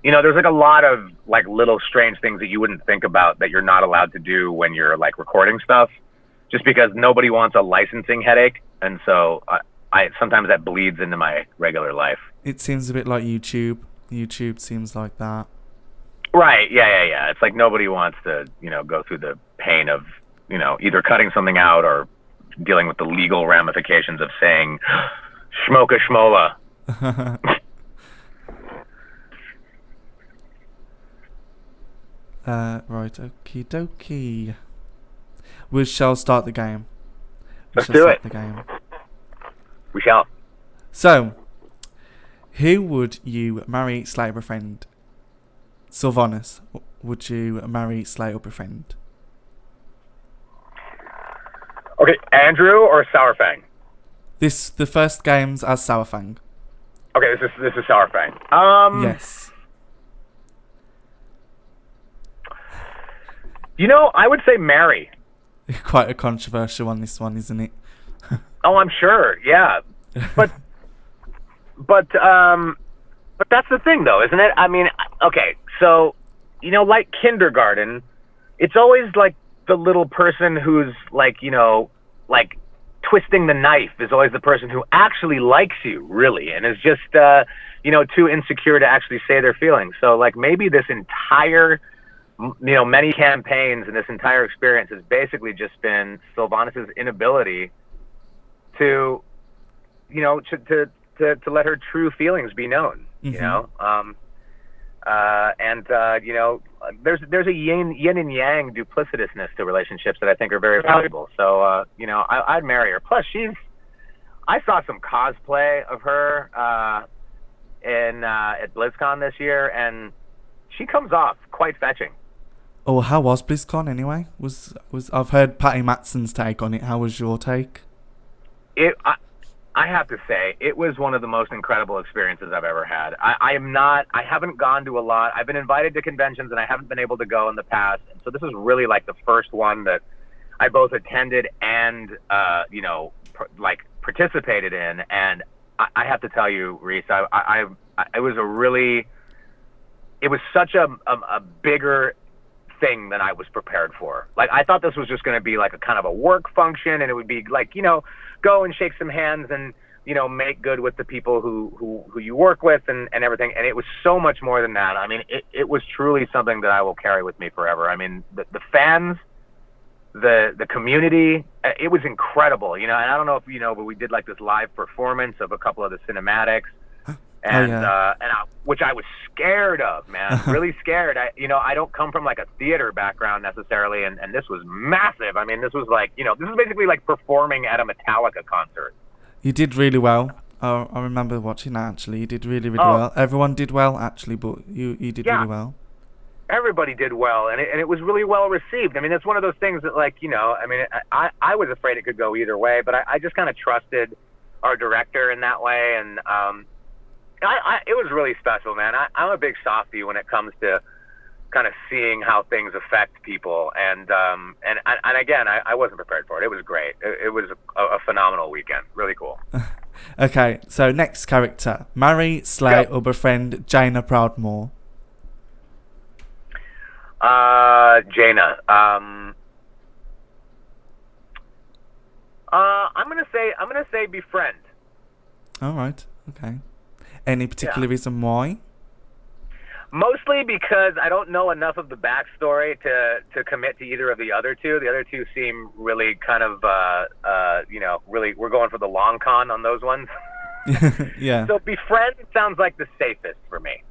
You know, there's like a lot of like little strange things that you wouldn't think about that you're not allowed to do when you're like recording stuff, just because nobody wants a licensing headache, and so I sometimes that bleeds into my regular life. It seems a bit like YouTube. YouTube seems like that. Right. Yeah. It's like nobody wants to, you know, go through the pain of, you know, either cutting something out or dealing with the legal ramifications of saying "schmoka schmola." Right, okie dokie. We shall start the game. Let's do it. The game. We shall. So, who would you marry, slay, or befriend? Sylvanas, would you marry, slay, or befriend? Okay, Andrew or Saurfang? The first game's as Saurfang. Okay, this is Saurfang. Yes. You know, I would say marry. Quite a controversial one, this one, isn't it? Oh, I'm sure. Yeah, but that's the thing, though, isn't it? I mean, okay, so you know, like kindergarten, it's always like the little person who's like, you know, like twisting the knife is always the person who actually likes you, really, and is just you know, too insecure to actually say their feelings. So like maybe this entire, you know, many campaigns and this entire experience has basically just been Sylvanas' inability to, you know, to let her true feelings be known. Mm-hmm. You know, you know, there's a yin and yang duplicitousness to relationships that I think are very valuable. So you know, I'd marry her. Plus, I saw some cosplay of her at Blizzcon this year, and she comes off quite fetching. Oh, how was BlizzCon anyway? Was I've heard Patty Mattson's take on it. How was your take? I have to say, it was one of the most incredible experiences I've ever had. I haven't gone to a lot. I've been invited to conventions and I haven't been able to go in the past. And so this is really like the first one that I both attended and, you know, participated in. And I have to tell you, Rhys, it was such a bigger thing than I was prepared for. Like, I thought this was just going to be like a kind of a work function, and it would be like, you know, go and shake some hands and, you know, make good with the people who you work with and everything. And it was so much more than that. I mean, it was truly something that I will carry with me forever. I mean, the fans, the community, it was incredible, you know. And I don't know if you know, but we did like this live performance of a couple of the cinematics. And which I was scared of, man, really scared. I don't come from like a theater background necessarily, and this was massive. I mean, this was like, you know, this is basically like performing at a Metallica concert. You did really well. I remember watching that, actually. You did really, really well. Everyone did well, actually, but you did really well. Everybody did well, and it was really well received. I mean, it's one of those things that, like, you know, I mean, I was afraid it could go either way, but I just kind of trusted our director in that way, and it was really special, man. I'm a big softie when it comes to kind of seeing how things affect people, and again, I wasn't prepared for it. It was great. It was a phenomenal weekend. Really cool. Okay, so next character: marry, slay, or befriend Jaina Proudmoore. Jaina. I'm gonna say befriend. All right. Okay. Any particular reason why? Mostly because I don't know enough of the backstory to commit to either of the other two. The other two seem really kind of, you know, really, we're going for the long con on those ones. Yeah. So befriend sounds like the safest for me.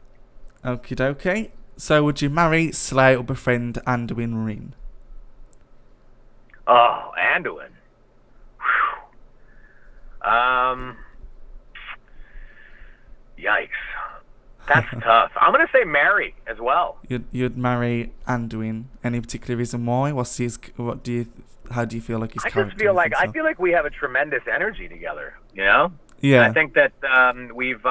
Okie dokie. So would you marry, slay, or befriend Anduin Marine? Oh, Anduin. Yikes. That's tough. I'm gonna say marry as well. You'd marry Anduin. Any particular reason why? How do you feel like his character? I feel like we have a tremendous energy together. You know. Yeah. I think that we've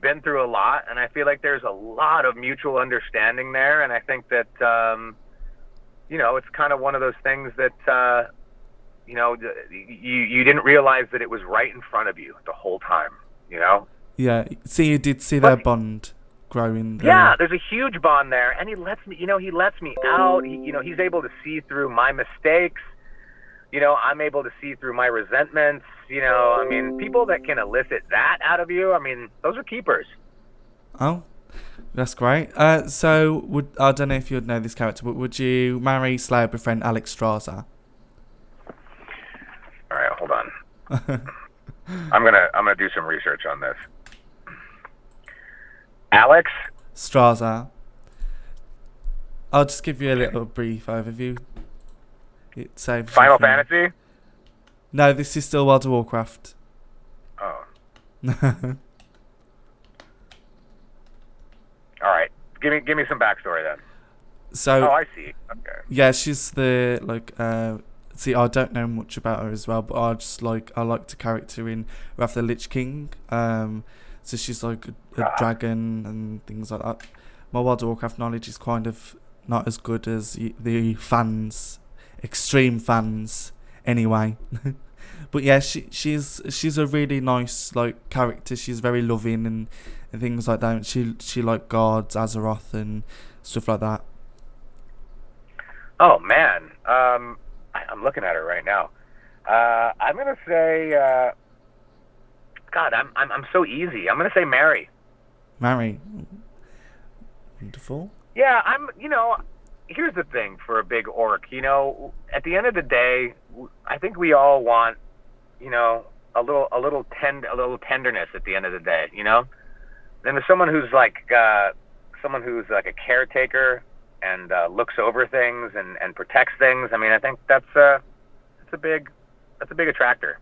been through a lot, and I feel like there's a lot of mutual understanding there. And I think that you know, it's kind of one of those things that you know, you didn't realize that it was right in front of you the whole time. You know. Yeah. See, you did see their But bond growing. yeah, there's a huge bond there, and he lets me. He lets me out. He's able to see through my mistakes. I'm able to see through my resentments. I mean, people that can elicit that out of you, I mean, those are keepers. Oh, that's great. So I don't know if you'd know this character, but would you marry, slay, or befriend Alex Straza? All right, hold on. I'm gonna do some research on this. Alex Straza. I'll just give you a little brief overview. It saves Final Fantasy. No, this is still World of Warcraft. Oh. All right. Give me some backstory then. So. Oh, I see. Okay. Yeah, she's the See, I don't know much about her as well, but I like the character in Wrath of the Lich King. So she's like a dragon and things like that. My World of Warcraft knowledge is kind of not as good as the fans, extreme fans, anyway. But yeah, she's a really nice character. She's very loving and things like that. She like guards Azeroth and stuff like that. Oh man, I'm looking at her right now. I'm gonna say, God, I'm so easy. I'm gonna say Mary. Mary. Wonderful. Yeah, here's the thing for a big orc. At the end of the day, I think we all want, a little tenderness at the end of the day. And there's someone who's like a caretaker and looks over things and protects things. I mean, I think that's a big attractor.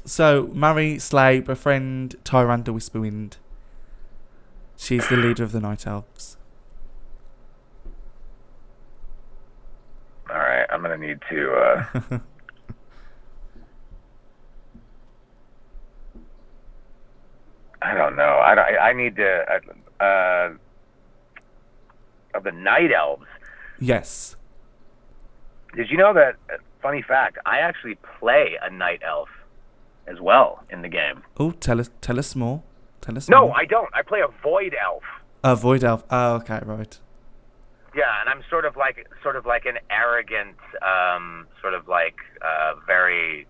So marry, slay, befriend Tyrande Whisperwind. She's the leader of the Night Elves. All right, I'm gonna need to. I don't know. I need to. Of the Night Elves. Yes. Did you know that? Funny fact. I actually play a Night Elf as well in the game. Oh, tell us more. No, I don't. I play a Void Elf. A Void Elf. Oh, okay, right. Yeah, and I'm sort of like an arrogant, very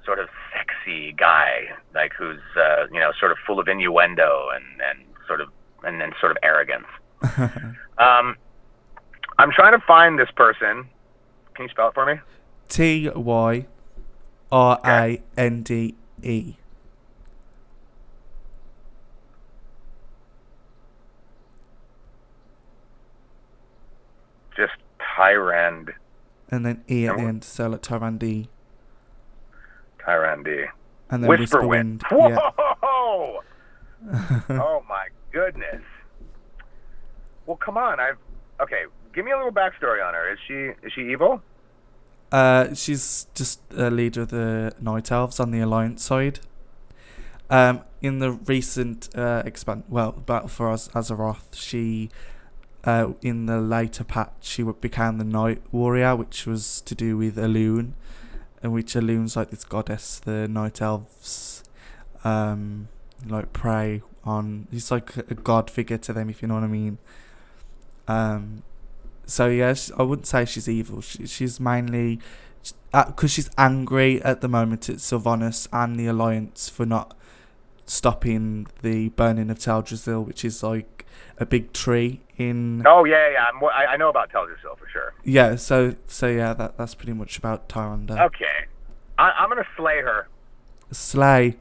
sort of sexy guy, who's sort of full of innuendo and sort of arrogance. I'm trying to find this person. Can you spell it for me? Tyrande. Just Tyrande. And then E at the end, so like Tyrande. Tyrande. And then Whisperwind. Whoa! Yeah. Oh my goodness. Well, come on. Okay. Give me a little backstory on her. Is she evil? She's just a leader of the Night Elves on the Alliance side. In the recent Battle for Azeroth, she, in the later patch, she became the Night Warrior, which was to do with Elune, and which Elune's like this goddess the Night Elves, prey on. He's like a god figure to them, if you know what I mean. So yeah, I wouldn't say she's evil. She's mainly because she's angry at the moment at Sylvanas and the Alliance for not stopping the burning of Teldrassil, which is like a big tree in. Oh yeah. I know about Teldrassil for sure. Yeah, so yeah, that's pretty much about Tyrande. Okay, I'm gonna slay her. Slay.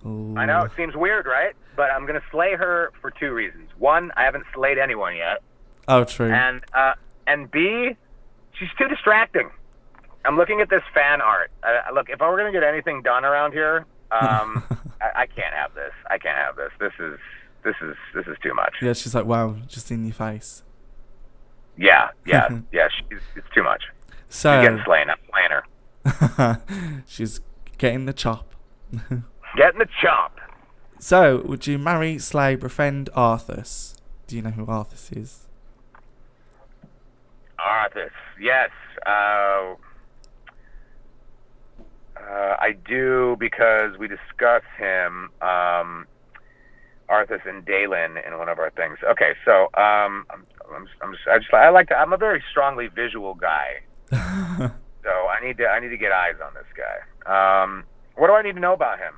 Ooh. I know it seems weird, right? But I'm gonna slay her for two reasons. One, I haven't slayed anyone yet. Oh, true. And B, she's too distracting. I'm looking at this fan art. Look, if I were gonna get anything done around here, I can't have this. I can't have this. This is too much. Yeah, she's like, wow, just in your face. Yeah. It's too much. So she's getting slain. I'm slaying her. She's getting the chop. Getting the chop. So, would you marry, slay, befriend Arthas? Do you know who Arthas is? Arthas, yes. I do, because we discuss him, Arthas and Dalen, in one of our things. Okay, so I'm a very strongly visual guy, so I need to get eyes on this guy. What do I need to know about him?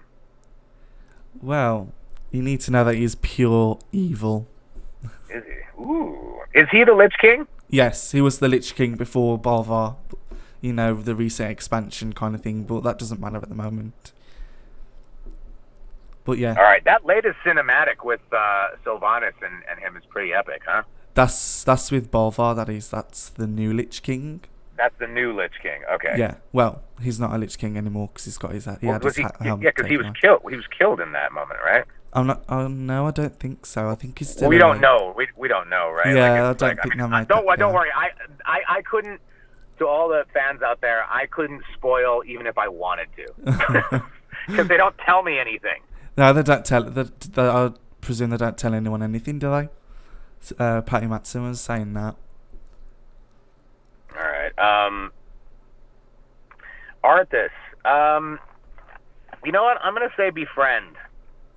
Well, you need to know that he's pure evil. Is he? Ooh, is he the Lich King? Yes, he was the Lich King before Balvar. You know, the recent expansion kind of thing, but that doesn't matter at the moment. But yeah. All right, that latest cinematic with Sylvanas and him is pretty epic, huh? That's with Balvar. That's the new Lich King. That's the new Lich King. Okay. Yeah. Well, he's not a Lich King anymore because he's got his. He had his helmet. Yeah, because he was killed. He was killed in that moment, right? I'm not. Oh no, I don't think so. I think he's still. We don't know. We don't know, right? Yeah, I don't think that might. Don't worry. I couldn't. To all the fans out there, I couldn't spoil even if I wanted to, because they don't tell me anything. No, they don't tell. I presume they don't tell anyone anything, do they? Patty Mattson was saying that. All right. Arthas. You know what? I'm gonna say befriend.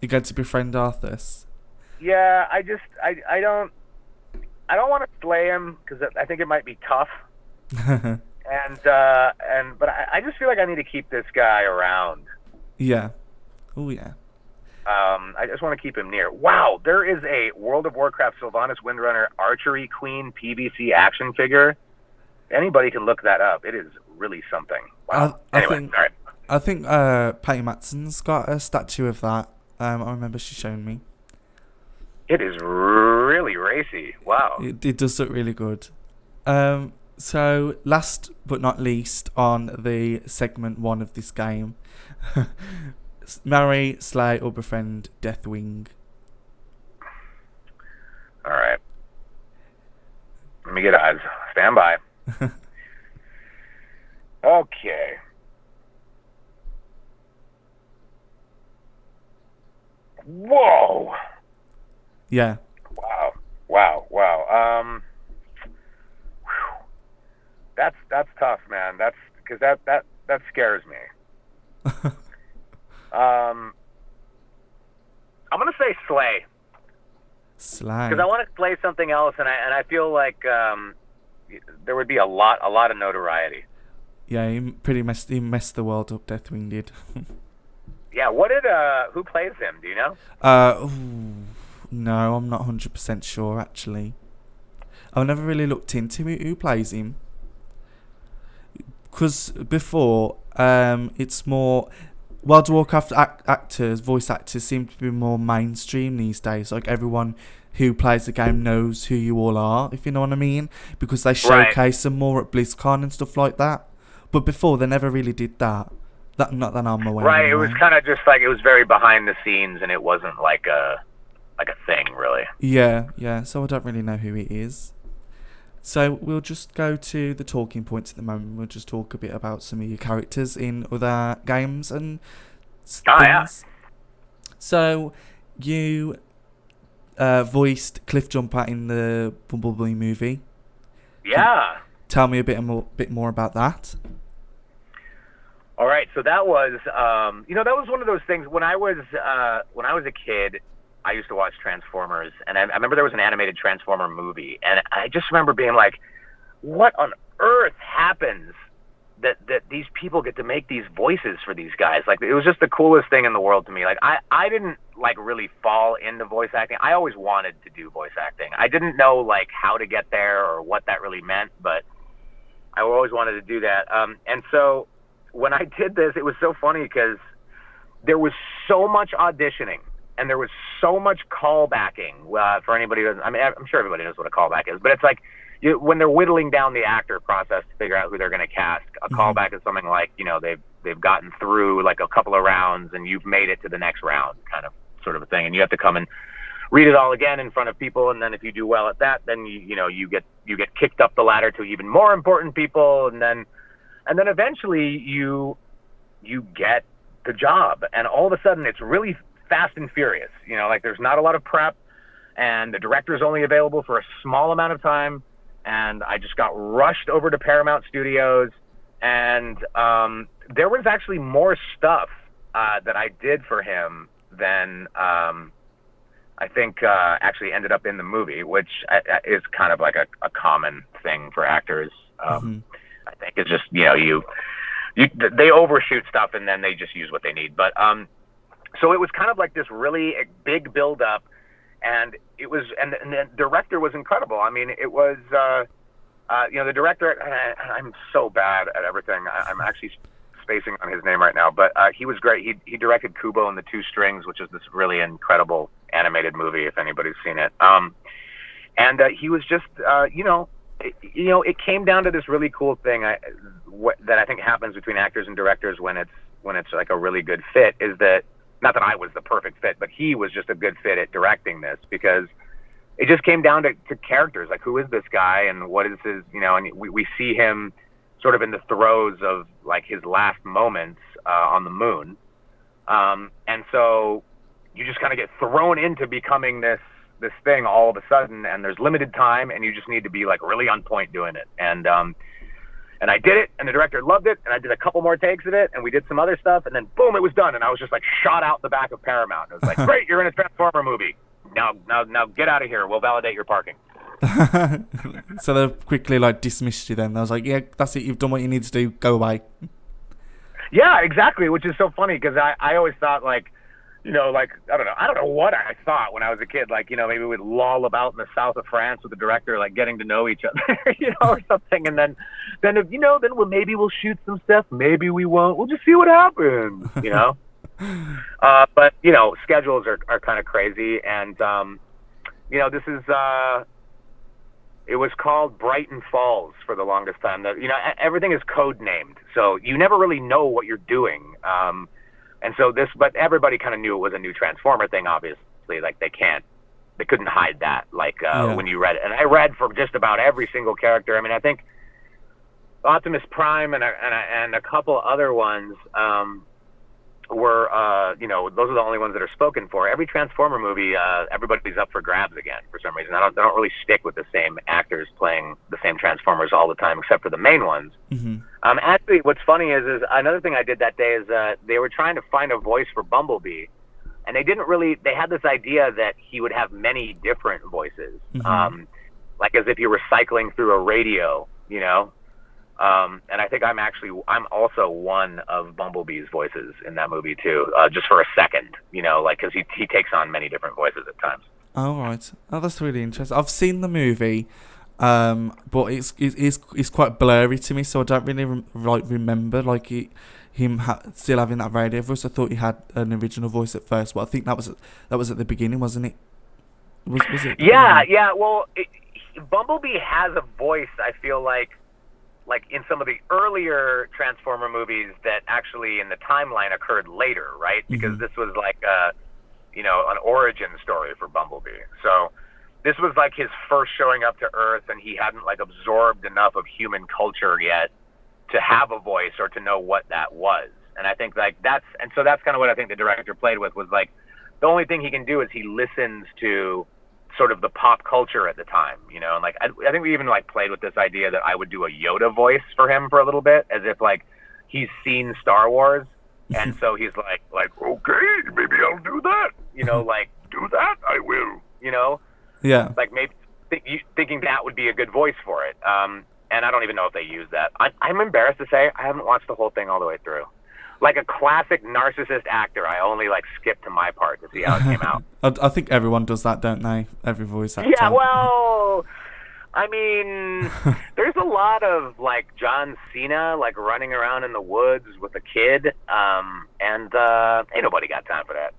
You're going to befriend Arthas? Yeah, I don't want to slay him because I think it might be tough. but I just feel like I need to keep this guy around. Yeah. Oh yeah. I just want to keep him near. Wow, there is a World of Warcraft Sylvanas Windrunner Archery Queen PVC action figure. Anybody can look that up. It is really something. Wow. I think Patty Mattson's got a statue of that. I remember she showing me. It is really racy. Wow. It does look really good. So, last but not least on the segment 1 of this game, marry, slay, or befriend Deathwing. All right. Let me get eyes. Stand by. Okay. Whoa. Yeah. Wow. That's tough, man. That's because that scares me. I'm gonna say slay. Slay. Because I want to play something else, and I feel like there would be a lot of notoriety. Yeah, he messed the world up. Deathwing did. Yeah. Who plays him? Do you know? No, I'm not 100% sure actually. I've never really looked into it. Who plays him? Because before, it's more World of Warcraft voice actors seem to be more mainstream these days. Like everyone who plays the game knows who you all are, if you know what I mean, because they showcase them more at BlizzCon and stuff like that. But before, they never really did that. Not that I'm aware. Right, anyway. It was kind of just like it was very behind the scenes, and it wasn't like a thing really. Yeah. So I don't really know who he is. So we'll just go to the talking points at the moment. We'll just talk a bit about some of your characters in other games and things. Yeah. So you voiced Cliffjumper in the Bumblebee movie. Yeah. Tell me a bit more about that. All right, so that was that was one of those things when I was a kid. I used to watch Transformers, and I remember there was an animated Transformer movie, and I just remember being like, what on earth happens that these people get to make these voices for these guys? Like, it was just the coolest thing in the world to me. Like, I didn't like really fall into voice acting. I always wanted to do voice acting. I didn't know like how to get there or what that really meant, but I always wanted to do that. And so when I did this, it was so funny because there was so much auditioning. And there was so much callbacking for anybody who doesn't. I mean, I'm sure everybody knows what a callback is, but it's like when they're whittling down the actor process to figure out who they're going to cast. A callback is something like they've gotten through like a couple of rounds and you've made it to the next round, kind of sort of a thing, and you have to come and read it all again in front of people. And then if you do well at that, then you get kicked up the ladder to even more important people, and then eventually you get the job, and all of a sudden it's really fast and furious. Like there's not a lot of prep, and the director is only available for a small amount of time. And I just got rushed over to Paramount Studios, and there was actually more stuff that I did for him than I think actually ended up in the movie, which is kind of like a common thing for actors. I think it's just, they overshoot stuff and then they just use what they need. But so it was kind of like this really big build up, and it was, and the director was incredible. I mean, it was, the director, I'm so bad at everything. I'm actually spacing on his name right now, but he was great. He directed Kubo and the Two Strings, which is this really incredible animated movie, if anybody's seen it. And he was just, it came down to this really cool thing that I think happens between actors and directors when it's like a really good fit, is that, not that I was the perfect fit, but he was just a good fit at directing this, because it just came down to characters, like, who is this guy and what is his, and we see him sort of in the throes of like his last moments on the moon. And so you just kind of get thrown into becoming this thing all of a sudden, and there's limited time and you just need to be like really on point doing it. And I did it, and the director loved it, and I did a couple more takes of it, and we did some other stuff, and then boom, it was done. And I was just like shot out the back of Paramount. It was like, great, you're in a Transformer movie. Now get out of here. We'll validate your parking. So they quickly like dismissed you then. I was like, yeah, that's it. You've done what you need to do. Go away. Yeah, exactly. Which is so funny, because I always thought like, like, I don't know what I thought when I was a kid. Like, maybe we'd loll about in the south of France with the director, like getting to know each other, or something. And then maybe we'll shoot some stuff. Maybe we won't. We'll just see what happens, But, schedules are kind of crazy. And, this is, it was called Brighton Falls for the longest time. Everything is code named, so you never really know what you're doing. And so but everybody kind of knew it was a new Transformer thing, obviously. Like, they couldn't hide that, when you read it. And I read for just about every single character. I mean, I think Optimus Prime and a couple other ones were, those are the only ones that are spoken for. Every Transformer movie, everybody's up for grabs again for some reason. They don't really stick with the same actors playing the same Transformers all the time, except for the main ones. Actually, what's funny is another thing I did that day is they were trying to find a voice for Bumblebee, and they had this idea that he would have many different voices, like as if you were cycling through a radio, and I think I'm also one of Bumblebee's voices in that movie too, just for a second, because he takes on many different voices at times. Oh, right. Oh, that's really interesting. I've seen the movie, but it's quite blurry to me, so I don't really remember him still having that radio voice. I thought he had an original voice at first, but I think that was at the beginning, wasn't it? Was it? Yeah. Well, Bumblebee has a voice, I feel like in some of the earlier Transformer movies that actually in the timeline occurred later, right? Because this was like an origin story for Bumblebee. So this was like his first showing up to Earth, and he hadn't like absorbed enough of human culture yet to have a voice or to know what that was. And I think that's kind of what I think the director played with, was like the only thing he can do is he listens to sort of the pop culture at the time, and like I think we even like played with this idea that I would do a Yoda voice for him for a little bit, as if like he's seen Star Wars, and so he's like okay, maybe I'll do that, like do that, I will, yeah, like maybe thinking that would be a good voice for it. And I don't even know if they use that. I'm embarrassed to say I haven't watched the whole thing all the way through. Like a classic narcissist actor, I only skipped to my part to see how it came out. I think everyone does that, don't they? Every voice actor. Yeah, well, I mean, there's a lot of like John Cena running around in the woods with a kid, and ain't nobody got time for that.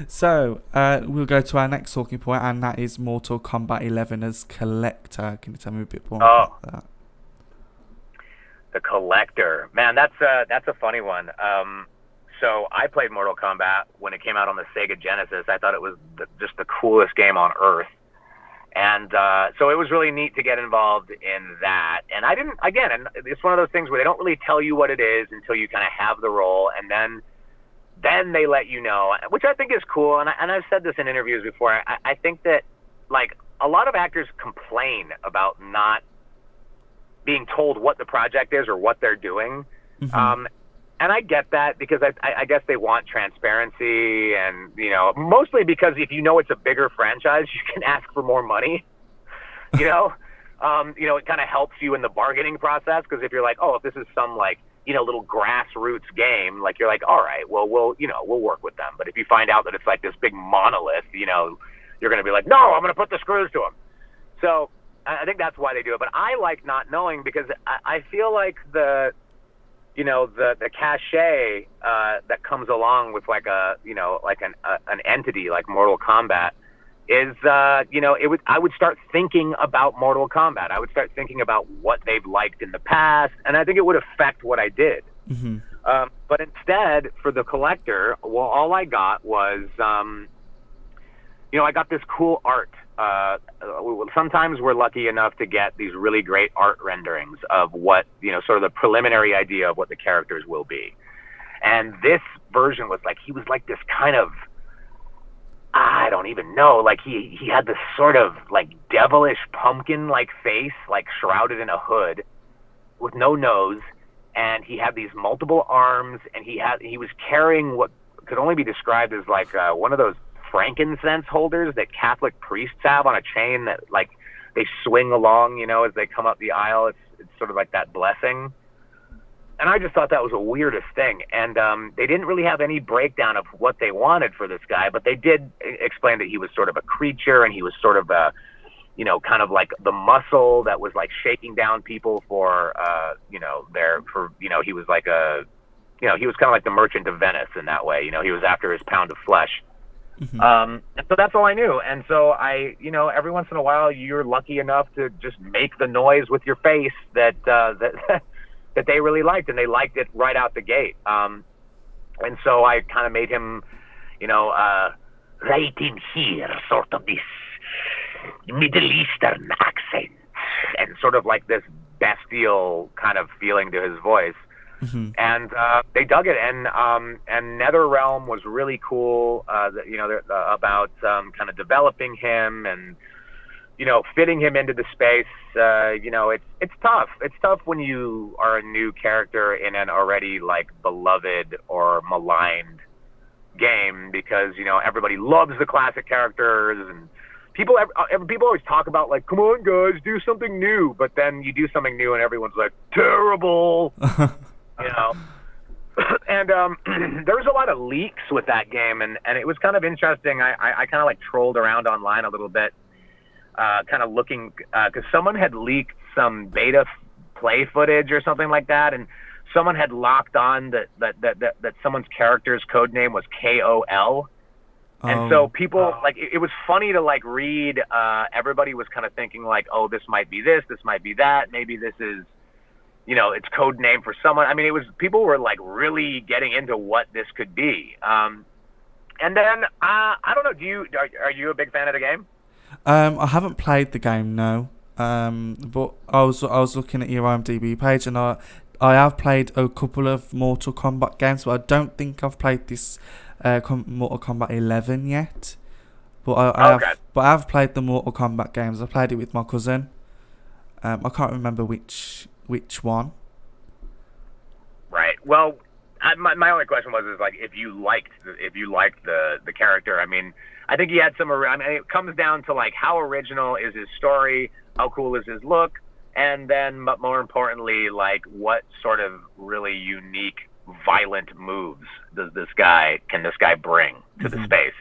So we'll go to our next talking point, and that is Mortal Kombat 11 as Collector. Can you tell me a bit more about that? The Collector, man, that's a funny one. So I played Mortal Kombat when it came out on the Sega Genesis. I thought it was just the coolest game on earth, and so it was really neat to get involved in that. And I didn't, again, and it's one of those things where they don't really tell you what it is until you kind of have the role, and then they let you know, which I think is cool. And I've said this in interviews before. I think that like a lot of actors complain about not being told what the project is or what they're doing. And I get that because I guess they want transparency, and mostly because if it's a bigger franchise, you can ask for more money. It kind of helps you in the bargaining process, because if you're like, oh, if this is some little grassroots game, you're like, all right, well, we'll work with them. But if you find out that it's like this big monolith, you're going to be like, no, I'm going to put the screws to them. So I think that's why they do it. But I like not knowing, because I feel like the cachet that comes along with an entity like Mortal Kombat is I would start thinking about Mortal Kombat. I would start thinking about what they've liked in the past, and I think it would affect what I did. But instead, for the collector, well, all I got was I got this cool art. Sometimes we're lucky enough to get these really great art renderings of what, sort of the preliminary idea of what the characters will be. And this version was he was this kind of, I don't even know, he had this sort of devilish pumpkin-like face, shrouded in a hood with no nose. And he had these multiple arms, and he was carrying what could only be described as one of those frankincense holders that Catholic priests have on a chain that they swing along, as they come up the aisle. It's sort of like that blessing. And I just thought that was the weirdest thing. And they didn't really have any breakdown of what they wanted for this guy, but they did explain that he was sort of a creature, and he was sort of a, kind of like the muscle that was shaking down people for, he was he was kind of like the Merchant of Venice in that way. He was after his pound of flesh. And so that's all I knew. And so I, every once in a while, you're lucky enough to just make the noise with your face that that they really liked, and they liked it right out the gate. And so I kind of made him, right in here, sort of this Middle Eastern accent, and sort of this bestial kind of feeling to his voice. And they dug it, and NetherRealm was really cool. About kind of developing him and fitting him into the space. It's tough. It's tough when you are a new character in an already beloved or maligned game, because everybody loves the classic characters, and people always talk about come on guys, do something new, but then you do something new and everyone's like, terrible. And there was a lot of leaks with that game, and it was kind of interesting. I kind of trolled around online a little bit, kind of looking, because someone had leaked some beta play footage or something like that, and someone had locked on that someone's character's code name was KOL. And so people, it was funny to read, everybody was kind of thinking oh, this might be this might be that, maybe this is, it's code name for someone. I mean, people were really getting into what this could be. And then, I don't know, are you a big fan of the game? I haven't played the game, no. But I was looking at your IMDb page, and I have played a couple of Mortal Kombat games, but I don't think I've played this Mortal Kombat 11 yet. But I have played the Mortal Kombat games. I played it with my cousin. I can't remember which one. Right. Well, my only question was if you liked the character. I mean, I think he had some. I mean, it comes down to how original is his story, how cool is his look, and then, but more importantly, what sort of really unique, violent moves can this guy bring to the space?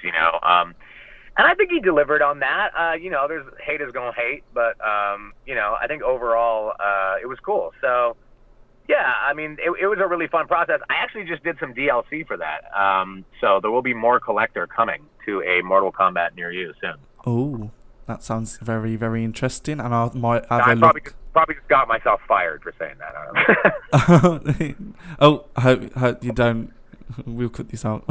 And I think he delivered on that. There's haters gonna hate, but I think overall it was cool. So yeah, I mean, it was a really fun process. I actually just did some DLC for that. So there will be more collector coming to a Mortal Kombat near you soon. Oh, that sounds very, very interesting, and I might have a look. Probably just got myself fired for saying that. Oh, I hope you don't. We'll cut this out.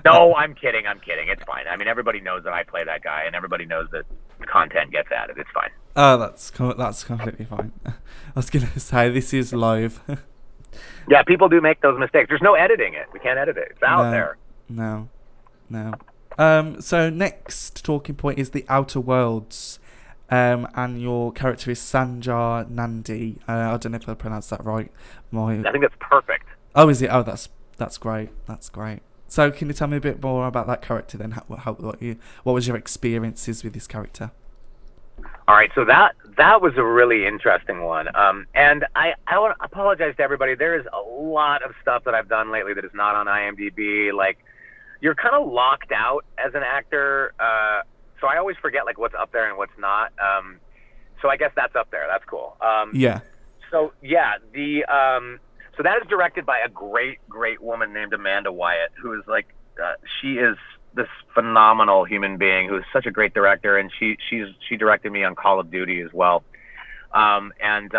No, I'm kidding. It's fine. I mean, everybody knows that I play that guy, and everybody knows that content gets added. It's fine. Oh, that's completely fine. I was gonna say, this is live. Yeah, people do make those mistakes. There's no editing it. We can't edit it. It's out there. No. So next talking point is the Outer Worlds. And your character is Sanjar Nandi. I don't know if I pronounced that right. I think that's perfect. Oh, is it? Oh, that's great. That's great. So, can you tell me a bit more about that character then? What was your experiences with this character? All right, so that was a really interesting one. And I want to apologize to everybody. There is a lot of stuff that I've done lately that is not on IMDb. Like, you're kind of locked out as an actor. So I always forget like what's up there and what's not. So I guess that's up there. That's cool. Yeah. So yeah, so that is directed by a great woman named Amanda Wyatt, who is like, she is this phenomenal human being who is such a great director, and she directed me on Call of Duty as well. And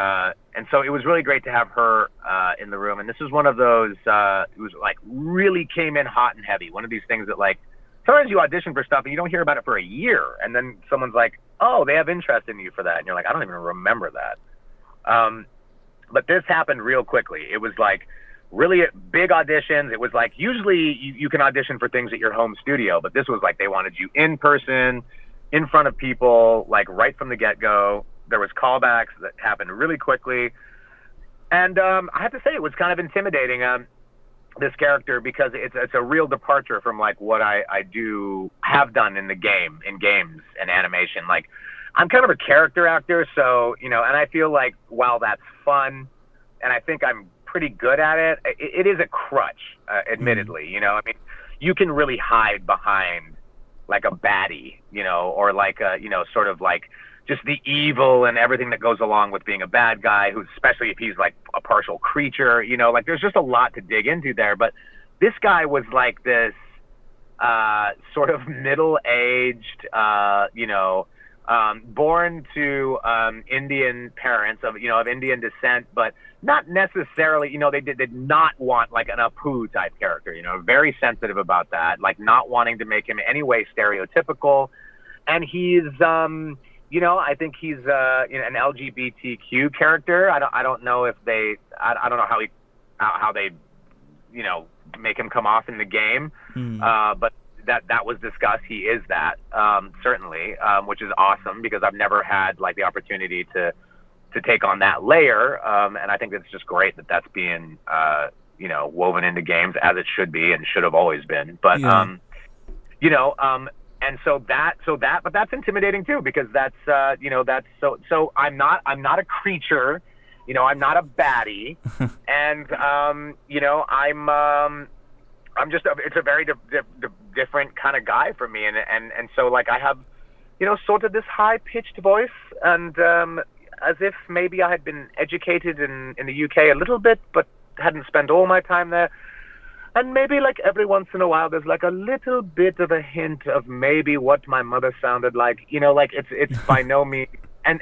so it was really great to have her in the room. And this is one of those, it was like really came in hot and heavy. One of these things that like, sometimes you audition for stuff and you don't hear about it for a year, and then someone's like, oh, they have interest in you for that, and you're like, I don't even remember that. But this happened real quickly. It was like really big auditions. It was like, usually you can audition for things at your home studio, but this was like they wanted you in person, in front of people, like right from the get-go. There was callbacks that happened really quickly. And I have to say, it was kind of intimidating, this character, because it's a real departure from like what I have done in games and animation. Like, I'm kind of a character actor, so, and I feel like while that's fun, and I think I'm pretty good at it, it is a crutch, admittedly. I mean, you can really hide behind like a baddie, or like a, sort of like just the evil and everything that goes along with being a bad guy, who, especially if he's like a partial creature, like there's just a lot to dig into there. But this guy was like this sort of middle-aged, born to Indian parents of Indian descent, but not necessarily, they did not want like an Apu type character, very sensitive about that, like not wanting to make him any way stereotypical. And he's, I think he's an LGBTQ character. I don't know if I don't know how they make him come off in the game, but that was discussed. He is that, certainly, which is awesome, because I've never had like the opportunity to take on that layer, and I think it's just great that that's being woven into games, as it should be and should have always been. But and but that's intimidating too, because that's that's so I'm not a creature, I'm not a baddie, and I'm just it's a very different kind of guy for me, and so like I have sort of this high pitched voice, and as if maybe I had been educated in the UK a little bit, but hadn't spent all my time there. And maybe like every once in a while, there's like a little bit of a hint of maybe what my mother sounded like, like it's by no means. And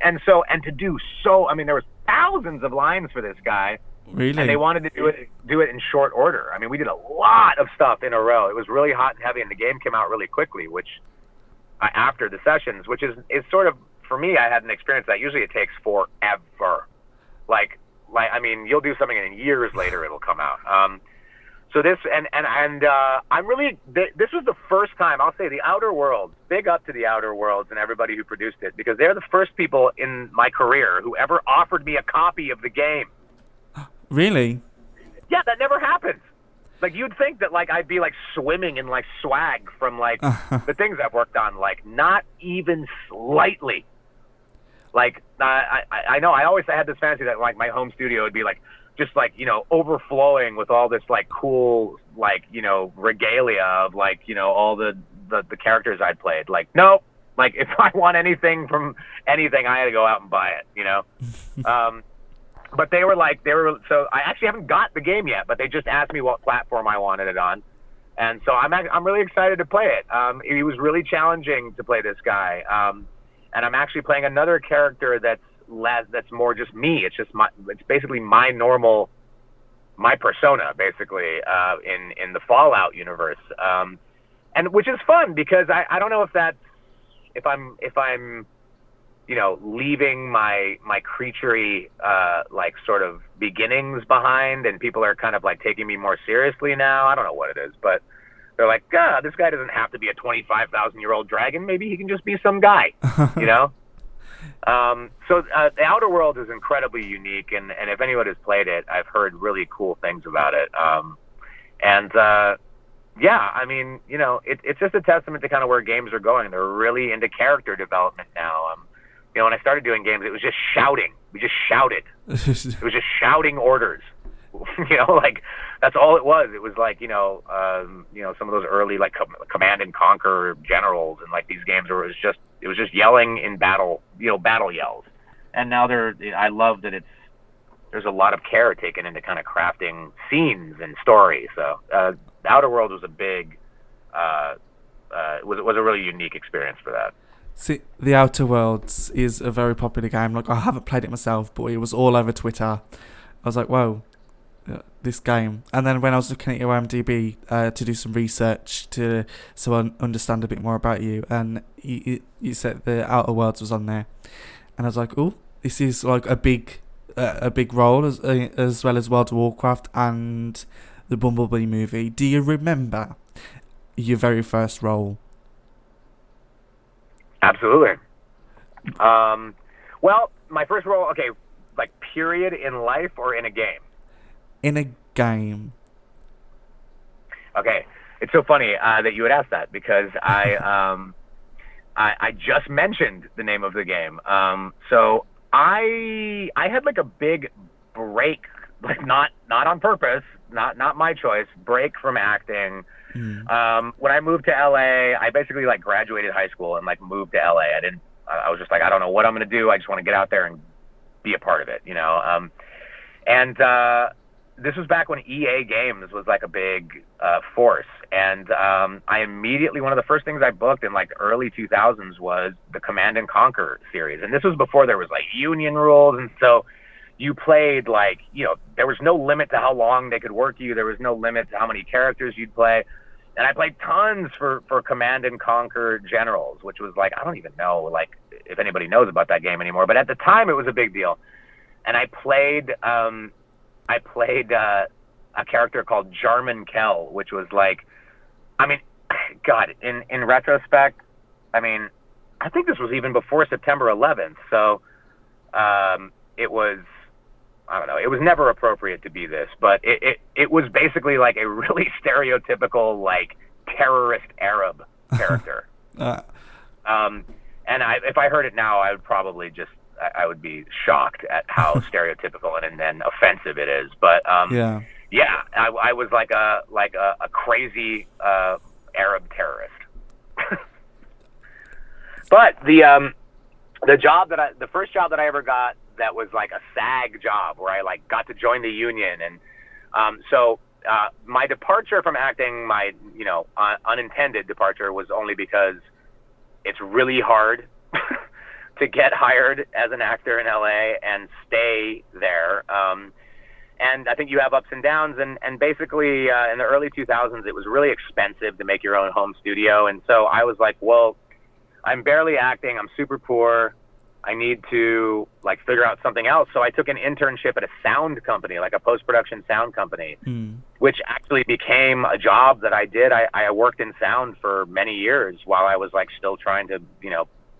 to do so, I mean, there was thousands of lines for this guy. Really? And they wanted to do it in short order. I mean, we did a lot of stuff in a row. It was really hot and heavy, and the game came out really quickly, which after the sessions, which is sort of, for me, I had an experience that usually it takes forever. Like I mean, you'll do something and years later it'll come out. So this, and I'm really, this was the first time, I'll say, the Outer Worlds, big up to the Outer Worlds and everybody who produced it, because they're the first people in my career who ever offered me a copy of the game. Really? Yeah, that never happens. Like, you'd think that, like, I'd be, like, swimming in, like, swag from, like, the things I've worked on. Like, not even slightly. Like, I know, I always had this fantasy that, like, my home studio would be, like, just like, overflowing with all this like cool, like, regalia of like, all the characters I'd played. Like, no, like if I want anything from anything, I had to go out and buy it, but they were so I actually haven't got the game yet, but they just asked me what platform I wanted it on. And so I'm really excited to play it. It was really challenging to play this guy. And I'm actually playing another character that's more just me. It's basically my persona, basically, in the Fallout universe, and which is fun, because I don't know if I'm leaving my creaturey like sort of beginnings behind, and people are kind of like taking me more seriously now. I don't know what it is, but they're like, this guy doesn't have to be a 25,000-year-old dragon. Maybe he can just be some guy, The Outer Worlds is incredibly unique, and if anyone has played it, I've heard really cool things about it. Yeah, I mean, it's just a testament to kind of where games are going. They're really into character development now. When I started doing games, it was just shouting. We just shouted. It was just shouting orders. Like that's all it was. It was like some of those early like Command and Conquer generals and like these games where it was just yelling in battle, battle yells. And now I love that there's a lot of care taken into kind of crafting scenes and story. So the Outer World was was a really unique experience for that. See, The Outer Worlds is a very popular game. Like, I haven't played it myself, but it was all over Twitter. I was like, whoa, this game. And then when I was looking at your IMDb to do some research so I understand a bit more about you, and you said The Outer Worlds was on there, and I was like, oh, this is like a big role as well as World of Warcraft and the Bumblebee movie. Do you remember your very first role? Absolutely. Well, my first role, okay, like period in life or in a game? In a game. Okay, it's so funny that you would ask that because I just mentioned the name of the game. So I had like a big break, like not on purpose, not my choice, break from acting. When I moved to LA, I basically like graduated high school and like moved to LA. I was just like, I don't know what I'm going to do. I just want to get out there and be a part of it, this was back when EA Games was like a big force. And I immediately, one of the first things I booked in like the early 2000s was the Command and Conquer series. And this was before there was like union rules. And so you played like, there was no limit to how long they could work you. There was no limit to how many characters you'd play. And I played tons for Command and Conquer Generals, which was like, I don't even know like if anybody knows about that game anymore, but at the time it was a big deal. And I played a character called Jarman Kell, which was like, I mean, God, in retrospect, I mean, I think this was even before September 11th. So it was, I don't know, it was never appropriate to be this, but it was basically like a really stereotypical like terrorist Arab character. And if I heard it now, I would probably I would be shocked at how stereotypical and then offensive it is. But yeah, I was like a crazy Arab terrorist. But the first job that I ever got that was like a SAG job where I like got to join the union, and so my departure from acting, my unintended departure, was only because it's really hard to get hired as an actor in LA and stay there. And I think you have ups and downs, and basically in the early 2000s it was really expensive to make your own home studio, and so I was like, well, I'm barely acting, I'm super poor, I need to like figure out something else. So I took an internship at a sound company, like a post-production sound company, which actually became a job that I did. I worked in sound for many years while I was like still trying to,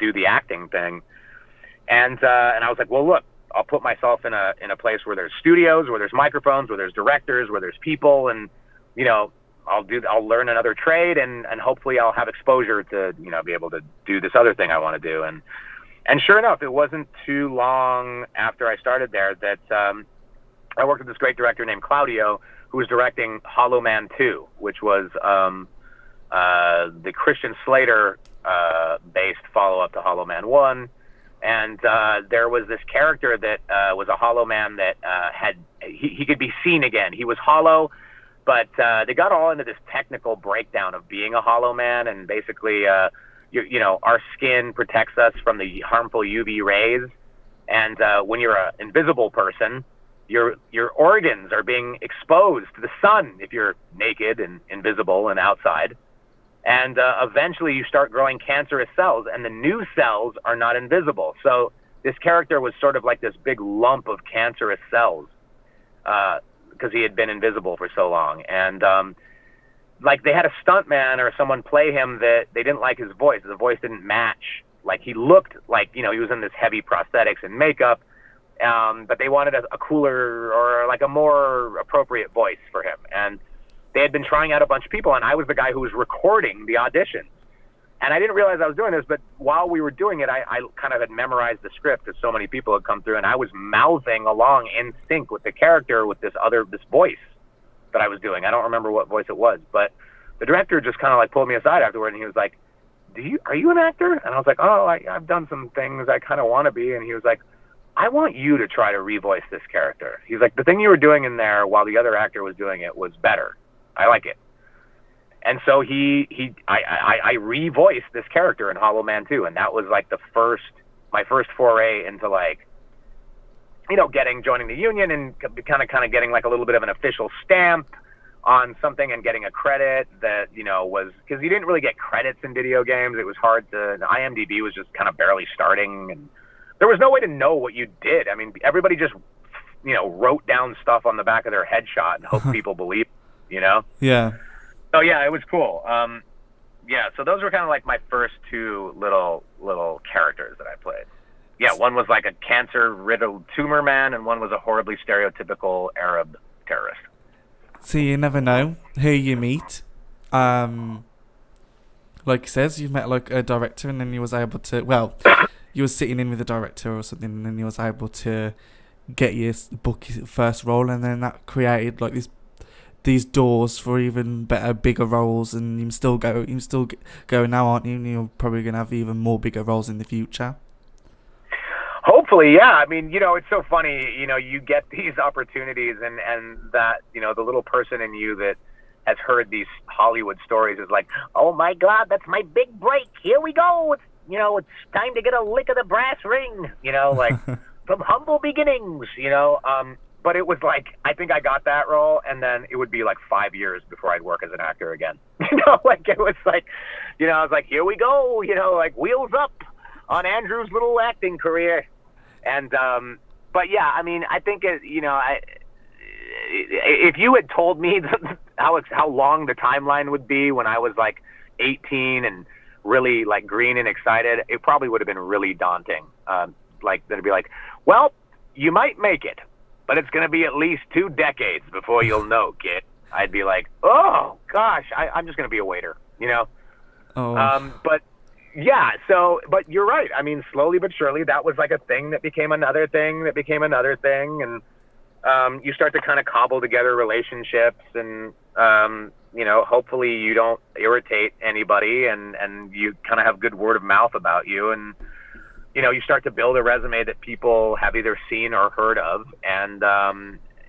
do the acting thing. And I was like, well, look, I'll put myself in a place where there's studios, where there's microphones, where there's directors, where there's people, and, I'll learn another trade, and hopefully I'll have exposure to, be able to do this other thing I want to do. And sure enough, it wasn't too long after I started there that I worked with this great director named Claudio, who was directing Hollow Man 2, which was the Christian Slater based follow-up to Hollow Man 1. And there was this character that was a Hollow Man that he could be seen again. He was hollow, but they got all into this technical breakdown of being a Hollow Man, and basically our skin protects us from the harmful UV rays, and when you're an invisible person, your organs are being exposed to the sun if you're naked and invisible and outside, and eventually you start growing cancerous cells, and the new cells are not invisible. So this character was sort of like this big lump of cancerous cells because he had been invisible for so long, and like they had a stuntman or someone play him that they didn't like his voice. The voice didn't match like he looked like, you know, he was in this heavy prosthetics and makeup, but they wanted a cooler or like a more appropriate voice for him. And they had been trying out a bunch of people, and I was the guy who was recording the auditions. And I didn't realize I was doing this, but while we were doing it, I kind of had memorized the script because so many people had come through, and I was mouthing along in sync with the character with this voice that I was doing. I don't remember what voice it was, but the director just kind of like pulled me aside afterward, and he was like, are you an actor? And I was like, oh, I've done some things I kind of want to be. And he was like, I want you to try to revoice this character. He's like, the thing you were doing in there while the other actor was doing it was better. I like it. And so I revoiced this character in Hollow Man 2, and that was like my first foray into like, you know, joining the union and kind of getting like a little bit of an official stamp on something and getting a credit that, you know, was, because you didn't really get credits in video games. It was hard to, the IMDb was just kind of barely starting, and there was no way to know what you did. I mean, everybody just, you know, wrote down stuff on the back of their headshot and hoped people believed, you know? Yeah. So yeah, it was cool. Yeah, so those were kind of like my first two little characters that I played. Yeah, one was like a cancer-riddled tumor man, and one was a horribly stereotypical Arab terrorist. So you never know who you meet. Like he says, you met like a director, and then you was able to, well, you were sitting in with a director or something, and then you was able to get your book first role, and then that created like these doors for even better, bigger roles, and you're still going now, aren't you? And you're probably gonna have even more bigger roles in the future. Hopefully, yeah. I mean, you know, it's so funny, you know, you get these opportunities, and that, you know, the little person in you that has heard these Hollywood stories is like, oh my God, that's my big break. Here we go. It's, you know, it's time to get a lick of the brass ring, you know, like from humble beginnings, you know. But it was like, I think I got that role, and then it would be like 5 years before I'd work as an actor again. You know, like it was like, you know, I was like, here we go, you know, like wheels up on Andrew's little acting career. And, but yeah, I mean, I think, you know, if you had told me how long the timeline would be when I was like 18 and really like green and excited, it probably would have been really daunting. Like, then it'd be like, well, you might make it, but it's going to be at least 2 decades before you'll know, kid. I'd be like, oh, gosh, I'm just going to be a waiter, you know? Oh. But, yeah, so, but you're right. I mean, slowly but surely, that was like a thing that became another thing that became another thing. And you start to kind of cobble together relationships, and, you know, hopefully you don't irritate anybody, and you kind of have good word of mouth about you. And, you know, you start to build a resume that people have either seen or heard of, and,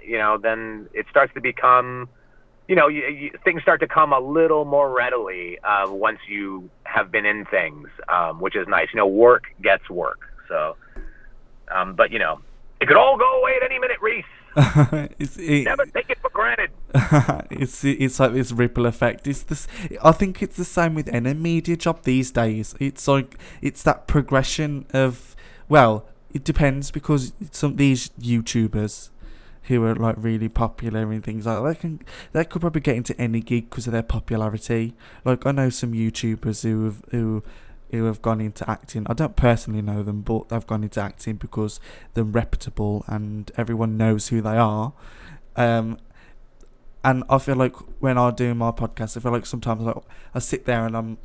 you know, then it starts to become, you know, things start to come a little more readily once you have been in things, which is nice. You know, work gets work. So, but, you know, it could all go away at any minute, Rhys. Never take it for granted. It's like this ripple effect. I think it's the same with any media job these days. It's like it's that progression of, well, it depends, because these YouTubers who are like really popular and things like that, they could probably get into any gig because of their popularity. Like I know some YouTubers who have gone into acting. I don't personally know them, but they've gone into acting because they're reputable and everyone knows who they are. And I feel like when I do my podcast, I feel like sometimes like I sit there and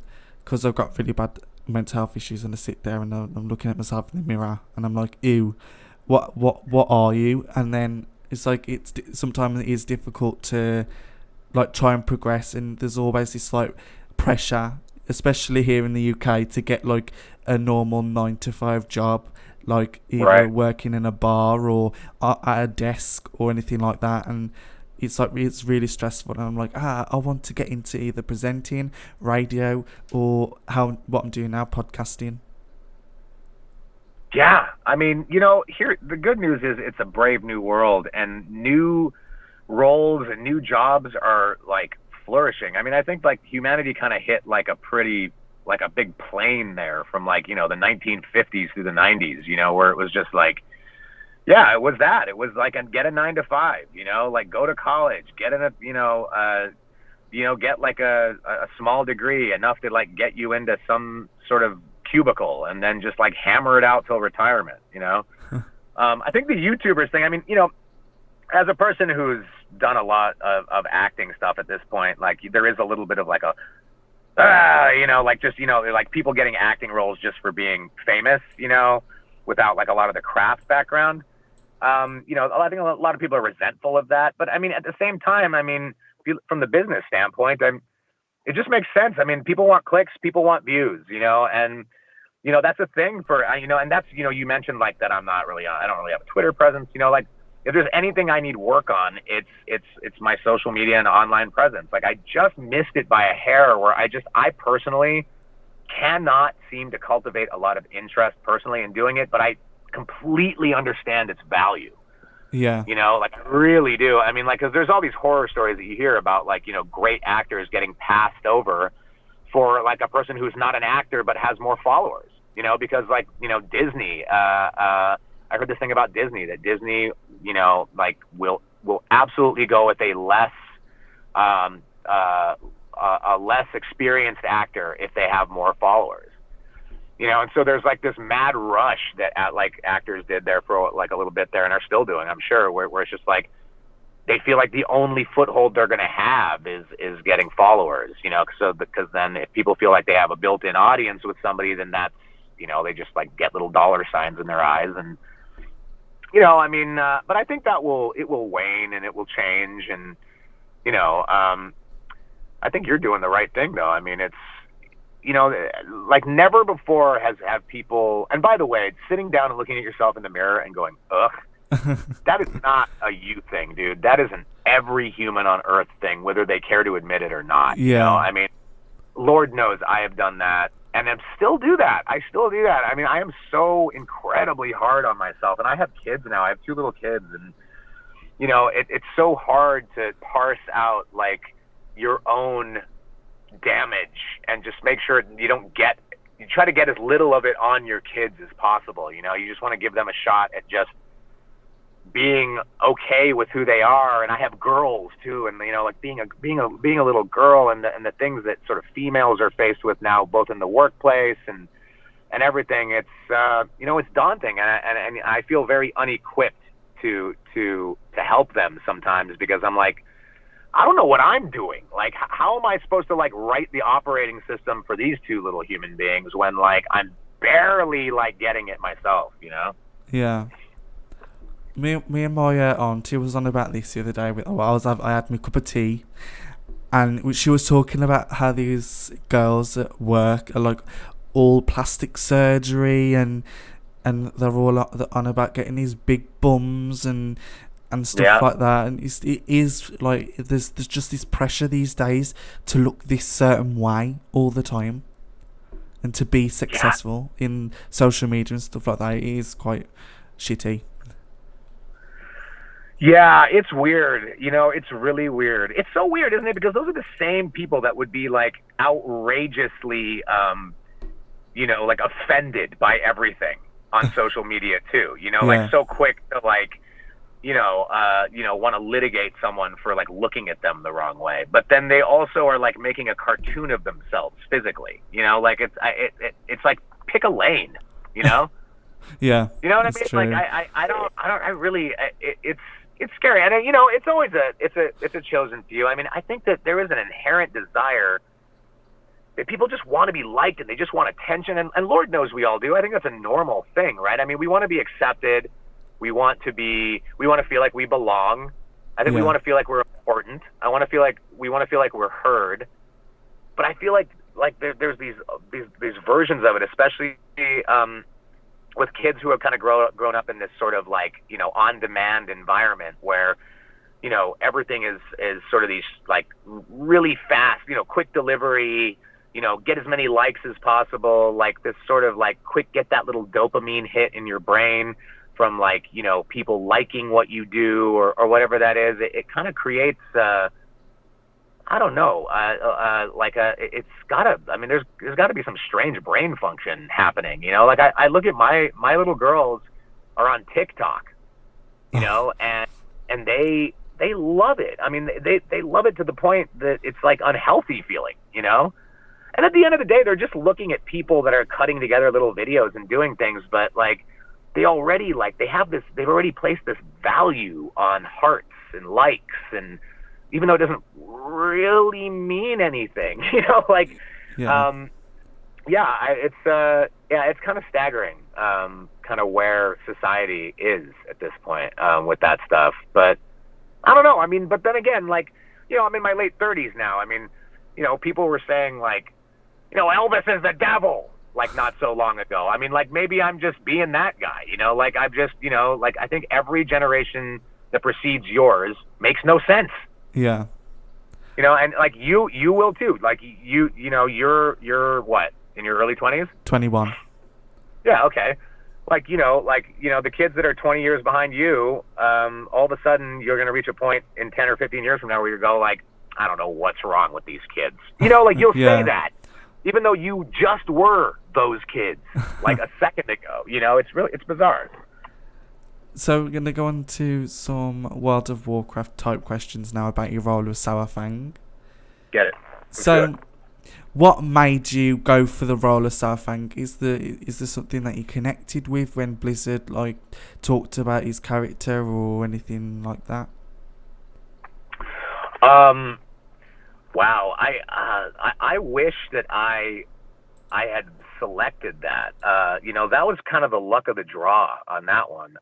because I've got really bad mental health issues, and I sit there and I'm looking at myself in the mirror and I'm like, ew, what are you? And then it's like sometimes it is difficult to like try and progress, and there's always this like pressure, especially here in the UK, to get like a normal 9-to-5 job, like either working in a bar or at a desk or anything like that. And it's like it's really stressful, and I'm like, I want to get into either presenting, radio, or what I'm doing now, podcasting. Yeah, I mean, you know, here the good news is it's a brave new world, and new roles and new jobs are like flourishing. I mean, I think like humanity kind of hit like a big plane there from like, you know, the 1950s through the 90s, you know, where it was just like, yeah, it was like get a 9-to-5, you know, like go to college, get in a, get like a small degree, enough to like get you into some sort of cubicle and then just like hammer it out till retirement, you know? I think the YouTubers thing, I mean, you know, as a person who's done a lot of acting stuff at this point, like there is a little bit of like a, you know, like just, you know, like people getting acting roles just for being famous, you know, without like a lot of the craft background. You know, I think a lot of people are resentful of that. But I mean, at the same time, I mean, from the business standpoint, it just makes sense. I mean, people want clicks, people want views, you know, and, you know, that's a thing for, you know, and that's, you know, you mentioned like that I don't really have a Twitter presence, you know, like if there's anything I need work on, it's my social media and online presence. Like I just missed it by a hair where I personally cannot seem to cultivate a lot of interest personally in doing it, but I completely understand its value. Yeah. You know, like I really do. I mean, like, cause there's all these horror stories that you hear about, like, you know, great actors getting passed over for like a person who's not an actor but has more followers, you know, because like, you know, Disney, I heard this thing about Disney, that Disney, you know, like will absolutely go with a less experienced actor if they have more followers. You know, and so there's like this mad rush that like actors did there for like a little bit there and are still doing, I'm sure, where it's just like they feel like the only foothold they're going to have is getting followers, you know, because then if people feel like they have a built-in audience with somebody, then that's, you know, they just like get little dollar signs in their eyes. And, you know, I mean, but I think it will wane and it will change. And, you know, I think you're doing the right thing though. I mean, it's, you know, like never before have people, and by the way, sitting down and looking at yourself in the mirror and going, ugh, that is not a you thing, dude. That is an every human on earth thing, whether they care to admit it or not. Yeah. You know, I mean, Lord knows I have done that and I still do that. I mean, I am so incredibly hard on myself, and I have kids now. I have 2 little kids, and, you know, it's so hard to parse out like your own damage and just make sure you try to get as little of it on your kids as possible. You know, you just want to give them a shot at just being okay with who they are. And I have girls too, and you know, like being a little girl and the things that sort of females are faced with now, both in the workplace and everything. It's you know, it's daunting, and I feel very unequipped to help them sometimes, because I'm like, I don't know what I'm doing. Like, how am I supposed to like write the operating system for these 2 little human beings when like I'm barely like getting it myself, you know? Yeah. Me and my auntie was on about this the other day. I had my cup of tea, and she was talking about how these girls at work are like all plastic surgery, and they're all on about getting these big bums and stuff like that. And it is like there's just this pressure these days to look this certain way all the time and to be successful in social media and stuff like that. It is quite shitty. Yeah, it's weird. You know, it's really weird. It's so weird, isn't it? Because those are the same people that would be like outrageously, you know, like offended by everything on social media too. You know, like so quick to like, you know, want to litigate someone for like looking at them the wrong way. But then they also are like making a cartoon of themselves physically. You know, like it's like pick a lane. You know. Yeah. You know what I mean? True. Like I really it's scary, and you know, it's always it's a chosen few. I mean, I think that there is an inherent desire that people just want to be liked, and they just want attention, and Lord knows we all do. I think that's a normal thing, right? I mean, we want to be accepted. We want to feel like we belong. I think we want to feel like we're important. We want to feel like we're heard. But I feel like there's these versions of it, especially with kids who have kind of grown up in this sort of like, you know, on-demand environment where, you know, everything is sort of these like really fast, you know, quick delivery, you know, get as many likes as possible, like this sort of like quick, get that little dopamine hit in your brain from like, you know, people liking what you do or whatever that is. It kind of creates, I don't know, it's gotta, I mean, there's gotta be some strange brain function happening, you know, like I look at my little girls are on TikTok, you know, and they love it. I mean, they love it to the point that it's like unhealthy feeling, you know, And at the end of the day, they're just looking at people that are cutting together little videos and doing things, but like they already they've already placed this value on hearts and likes, and even though it doesn't really mean anything, like it's kind of staggering, kind of where society is at this point with that stuff. But I don't know. I mean, but then again, like, I'm in my late 30s now. I mean, people were saying like, Elvis is the devil, like not so long ago. I mean, like maybe I'm just being that guy, like I'm just, like I think every generation that precedes yours makes no sense. Yeah. And like you will too. Like you're what, in your early 20s? 21. Yeah, okay. Like, the kids that are 20 years behind you, all of a sudden you're going to reach a point in 10 or 15 years from now where you go like, I don't know what's wrong with these kids. Like you'll say that, even though you just were those kids like a second ago. It's bizarre. So we're going to go on to some World of Warcraft type questions now about your role with Saurfang. Get it. So, what made you go for the role of Saurfang? Is there something that you connected with when Blizzard like talked about his character or anything like that? Wow. I wish that I had selected that. That was kind of the luck of the draw on that one.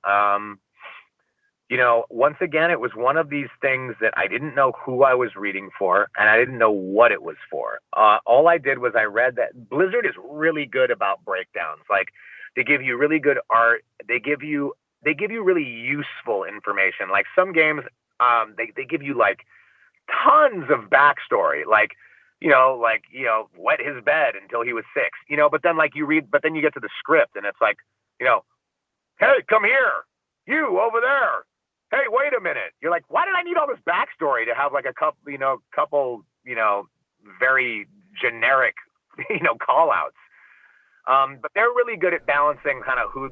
Once again, it was one of these things that I didn't know who I was reading for, and I didn't know what it was for. All I did was I read that Blizzard is really good about breakdowns. Like, they give you really good art. They give you really useful information. Like some games, they give you like tons of backstory. Like, wet his bed until he was 6. But then you get to the script and it's like, hey, come here, you over there. Hey, wait a minute. You're like, why did I need all this backstory to have like a couple, very generic, call outs. But they're really good at balancing kind of who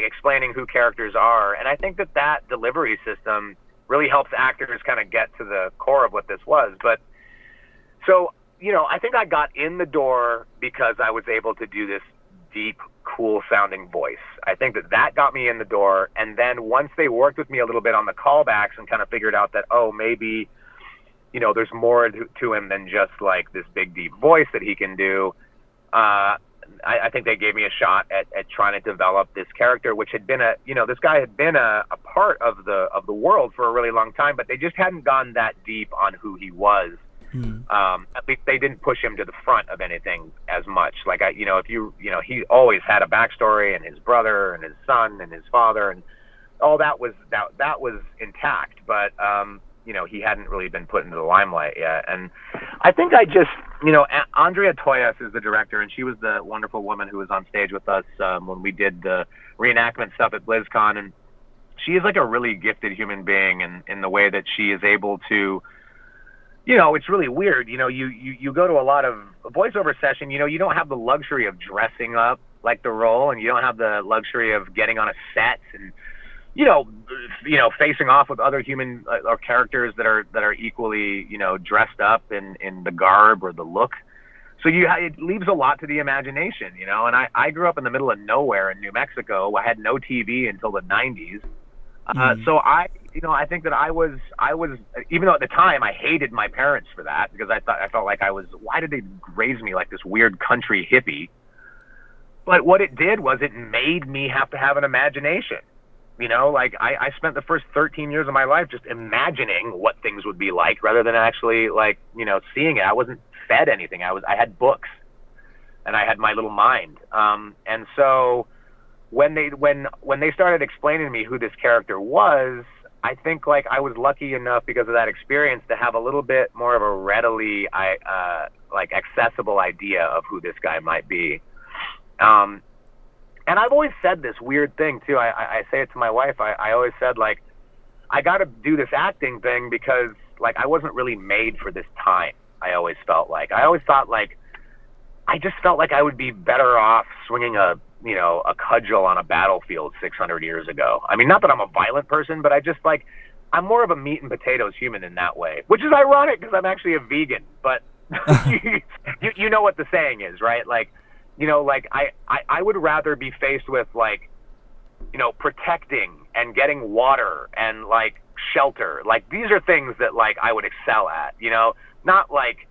explaining who characters are. And I think that delivery system really helps actors kind of get to the core of what this was. But so, I think I got in the door because I was able to do this deep, cool sounding voice. I think that got me in the door. And then once they worked with me a little bit on the callbacks and kind of figured out that, oh, maybe, there's more to him than just like this big, deep voice that he can do. I think they gave me a shot at trying to develop this character, which had been this guy had been a part of the world for a really long time, but they just hadn't gone that deep on who he was. At least they didn't push him to the front of anything as much. Like he always had a backstory, and his brother and his son and his father and all that was intact, but he hadn't really been put into the limelight yet. And I think Andrea Toyas is the director, and she was the wonderful woman who was on stage with us when we did the reenactment stuff at BlizzCon. And she is like a really gifted human being in the way that she is able to, it's really weird. You go to a lot of voiceover session, you don't have the luxury of dressing up like the role, and you don't have the luxury of getting on a set and, facing off with other human or characters that are equally, dressed up in the garb or the look. So it leaves a lot to the imagination, and I grew up in the middle of nowhere in New Mexico. I had no TV until the 90s. So I think that I was, even though at the time I hated my parents for that, because I felt like why did they raise me like this weird country hippie? But what it did was it made me have to have an imagination. I spent the first 13 years of my life just imagining what things would be like rather than actually seeing it. I wasn't fed anything. I had books and I had my little mind. And so when they started explaining to me who this character was, I think I was lucky enough because of that experience to have a little bit more of a readily accessible idea of who this guy might be. And I've always said this weird thing too. I say it to my wife. I always said I got to do this acting thing because I wasn't really made for this time. I always felt I always thought I just felt like I would be better off swinging a cudgel on a battlefield 600 years ago. I mean, not that I'm a violent person, but I just I'm more of a meat and potatoes human in that way, which is ironic because I'm actually a vegan. But You know what the saying is, right? Like, like I would rather be faced with like, protecting and getting water and like shelter. Like these are things that like I would excel at, not like,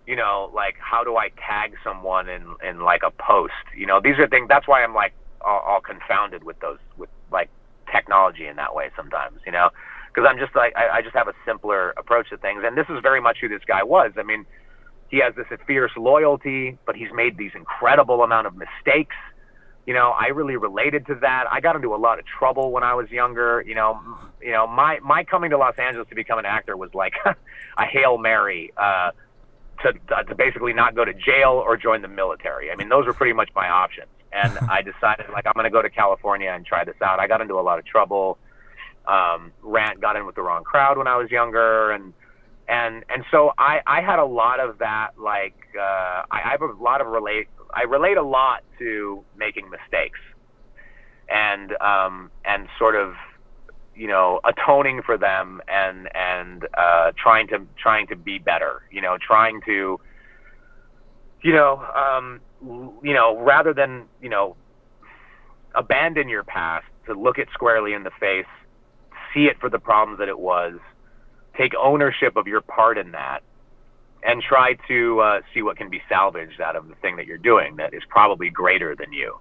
like how do I tag someone in like a post, these are things. That's why I'm like all confounded with those, with like technology in that way sometimes, because I'm just like, I just have a simpler approach to things. And this is very much who this guy was. I mean, he has this fierce loyalty, but he's made these incredible amount of mistakes. I really related to that. I got into a lot of trouble when I was younger. My coming to Los Angeles to become an actor was like a Hail Mary to basically not go to jail or join the military. I mean, those were pretty much my options. And I decided, like, I'm going to go to California and try this out. I got into a lot of trouble. Got in with the wrong crowd when I was younger. And so I had a lot of that, like, I have a lot of I relate a lot to making mistakes and sort of, atoning for them and trying to be better, trying to, rather than, abandon your past, to look it squarely in the face, see it for the problems that it was, take ownership of your part in that, and try to see what can be salvaged out of the thing that you're doing that is probably greater than you.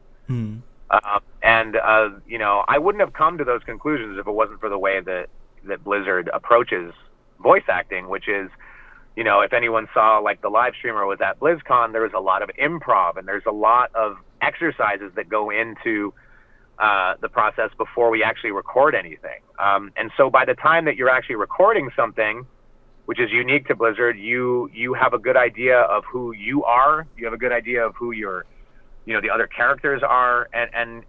I wouldn't have come to those conclusions if it wasn't for the way that Blizzard approaches voice acting, which is, if anyone saw like the live stream or was at BlizzCon, there was a lot of improv and there's a lot of exercises that go into the process before we actually record anything. And so by the time that you're actually recording something, which is unique to Blizzard, you have a good idea of who you are. You have a good idea of who your, the other characters are. And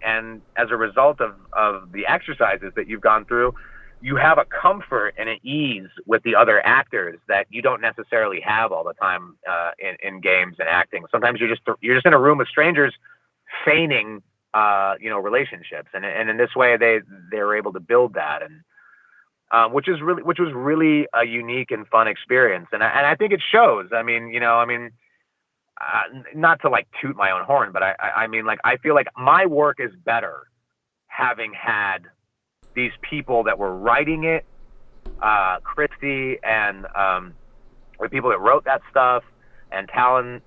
as a result of the exercises that you've gone through, you have a comfort and an ease with the other actors that you don't necessarily have all the time in games and acting. Sometimes you're just in a room with strangers feigning, relationships. And in this way, they were able to build that. And, which was really a unique and fun experience. And I think it shows. I mean, not to like toot my own horn, but I mean, like, I feel like my work is better having had these people that were writing it, Christy and the people that wrote that stuff, and Talon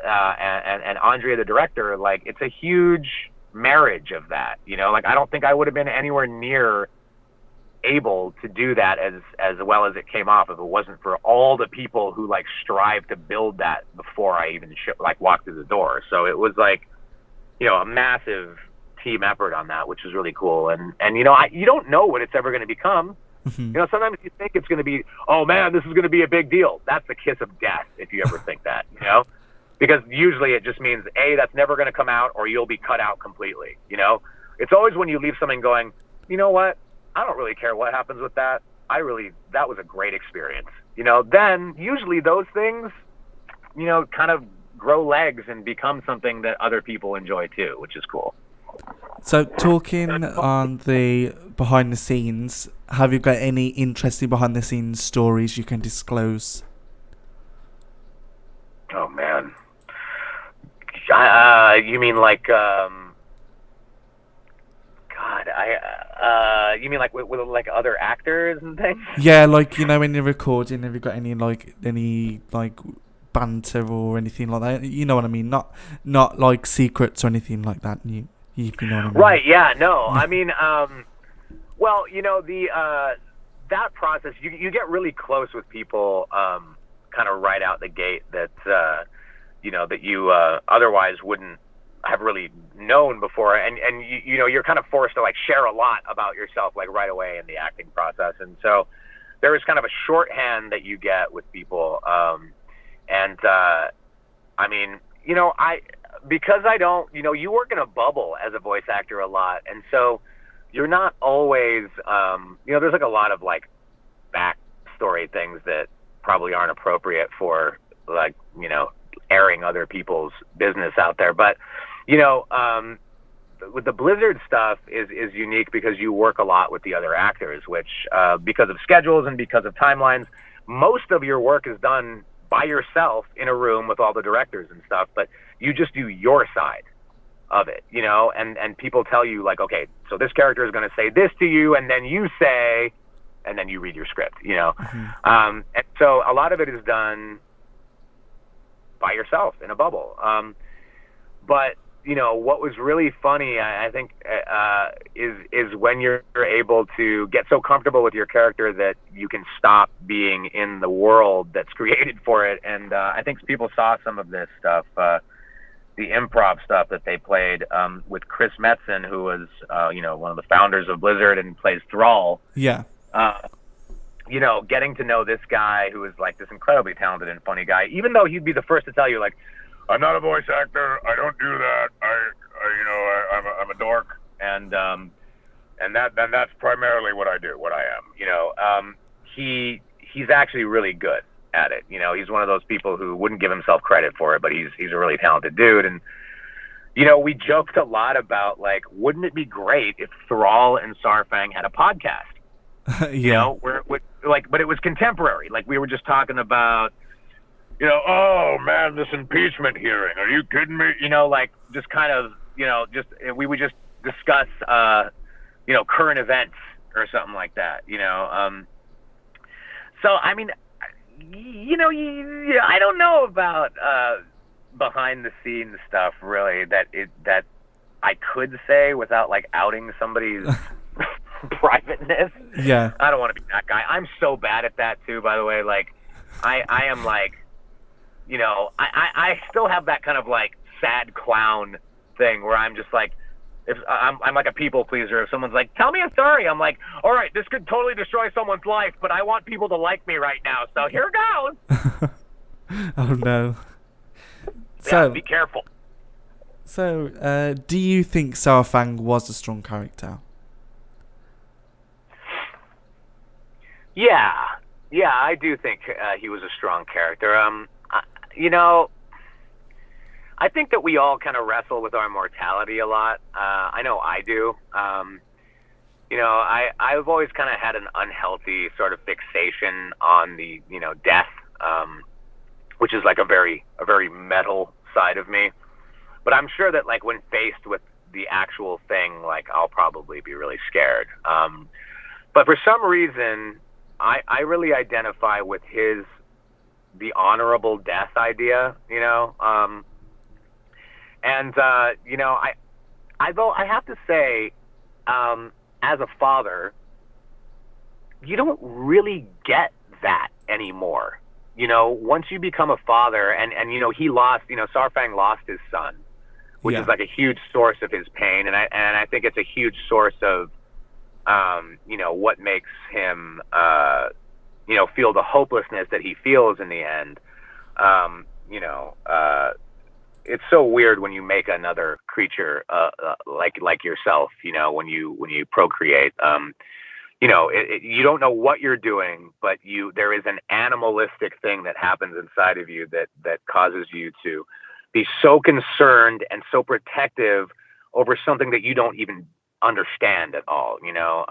and Andrea, the director. Like, it's a huge marriage of that, like, I don't think I would have been anywhere near able to do that as well as it came off if it wasn't for all the people who like strive to build that before I even walked through the door. So it was like, a massive team effort on that, which was really cool. And you don't know what it's ever going to become. Sometimes you think it's going to be, oh man, this is going to be a big deal. That's the kiss of death if you ever think that, because usually it just means that's never going to come out, or you'll be cut out completely. It's always when you leave something going, you know what, I don't really care what happens with that. That was a great experience. Then usually those things, kind of grow legs and become something that other people enjoy too, which is cool. So talking on the behind the scenes, have you got any interesting behind the scenes stories you can disclose? Oh man. You mean like, you mean like with like other actors and things? Yeah, like, when you're recording, have you got any banter or anything like that? You know what I mean? Not like secrets or anything like that. You know what I mean? Right. Yeah. No. I mean, well, that process, you get really close with people, kind of right out the gate that that you otherwise wouldn't have really known before, and you're kind of forced to like share a lot about yourself like right away in the acting process. And so there is kind of a shorthand that you get with people, I mean, because I don't, you work in a bubble as a voice actor a lot, and so you're not always, there's like a lot of like backstory things that probably aren't appropriate for like, airing other people's business out there. But, with the Blizzard stuff is unique because you work a lot with the other actors, which, because of schedules and because of timelines, most of your work is done by yourself in a room with all the directors and stuff, but you just do your side of it, you know, and people tell you like, okay, so this character is going to say this to you, and then you say, and then you read your script, you know. And so a lot of it is done by yourself in a bubble. But you know, what was really funny, I think, is when you're able to get so comfortable with your character that you can stop being in the world that's created for it. And I think people saw some of this stuff, the improv stuff that they played with Chris Mattson, who was, you know, one of the founders of Blizzard and plays Thrall. Yeah. You know, getting to know this guy who is like this incredibly talented and funny guy, even though he'd be the first to tell you like, I'm not a voice actor. I don't do that. I'm a dork, and that's primarily what I do. What I am, you know. He's actually really good at it. You know, he's one of those people who wouldn't give himself credit for it, but he's a really talented dude. And you know, we joked a lot about like, wouldn't it be great if Thrall and Saurfang had a podcast? Yeah. You know, but it was contemporary. Like we were just talking about. You know, oh man, this impeachment hearing. Are you kidding me? You know, like just kind of, you know, just we would just discuss, you know, current events or something like that. You know, so I mean, you know, I don't know about behind the scenes stuff really that I could say without like outing somebody's privateness. Yeah. I don't want to be that guy. I'm so bad at that too. By the way, like I am like. You know, I still have that kind of like sad clown thing where I'm just like, if I'm like a people pleaser. If someone's like, tell me a story, I'm like, all right, this could totally destroy someone's life, but I want people to like me right now, so here goes. Oh no. Yeah, be careful. So, do you think Saurfang was a strong character? Yeah, I do think he was a strong character. You know, I think that we all kind of wrestle with our mortality a lot. I know I do. You know, I've always kind of had an unhealthy sort of fixation on the, you know, death, which is like a very metal side of me. But I'm sure that like when faced with the actual thing, like I'll probably be really scared. But for some reason, I really identify with the honorable death idea, you know, and you know, I have to say, as a father, you don't really get that anymore. You know, once you become a father, and you know, Saurfang lost his son, which is like a huge source of his pain, and I think it's a huge source of, you know, what makes him, you know, feel the hopelessness that he feels in the end. You know, it's so weird when you make another creature like yourself. You know, when you procreate. You know, you don't know what you're doing, but there is an animalistic thing that happens inside of you that causes you to be so concerned and so protective over something that you don't even understand at all. You know,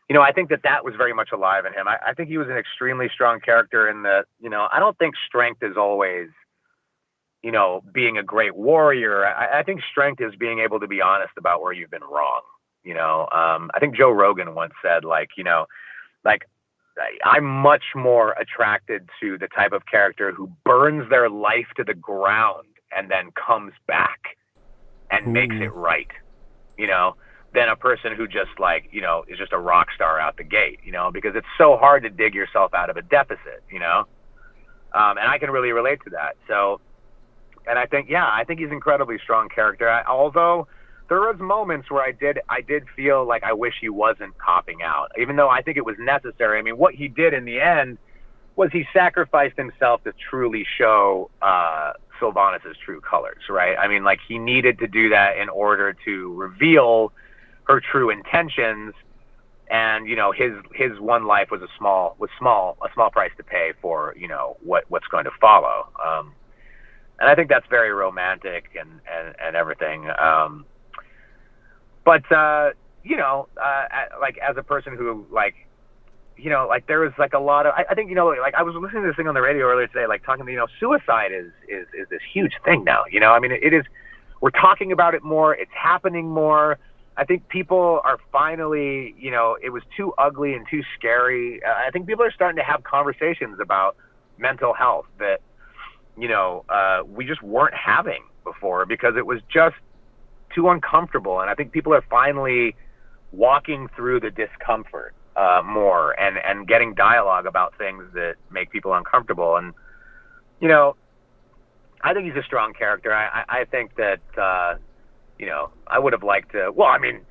you know, I think that was very much alive in him. I think he was an extremely strong character in that, you know, I don't think strength is always, you know, being a great warrior. I think strength is being able to be honest about where you've been wrong. You know, I think Joe Rogan once said, like, you know, like I'm much more attracted to the type of character who burns their life to the ground and then comes back and makes it right, you know, than a person who just like, you know, is just a rock star out the gate, you know, because it's so hard to dig yourself out of a deficit, you know, and I can really relate to that. So, and I think he's an incredibly strong character. Although there was moments where I did feel like I wish he wasn't copping out, even though I think it was necessary. I mean, what he did in the end was he sacrificed himself to truly show Sylvanas' true colors, right? I mean, like he needed to do that in order to reveal her true intentions, and you know, his one life was a small price to pay for, you know, what's going to follow. And I think that's very romantic and everything. But you know, like as a person who like like there was like a lot of, I think, like I was listening to this thing on the radio earlier today, like talking to, suicide is this huge thing now, I mean, it is, we're talking about it more. It's happening more. I think people are finally, it was too ugly and too scary. I think people are starting to have conversations about mental health that, we just weren't having before because it was just too uncomfortable. And I think people are finally walking through the discomfort more and getting dialogue about things that make people uncomfortable. And, I think he's a strong character. I think that, I would have liked to,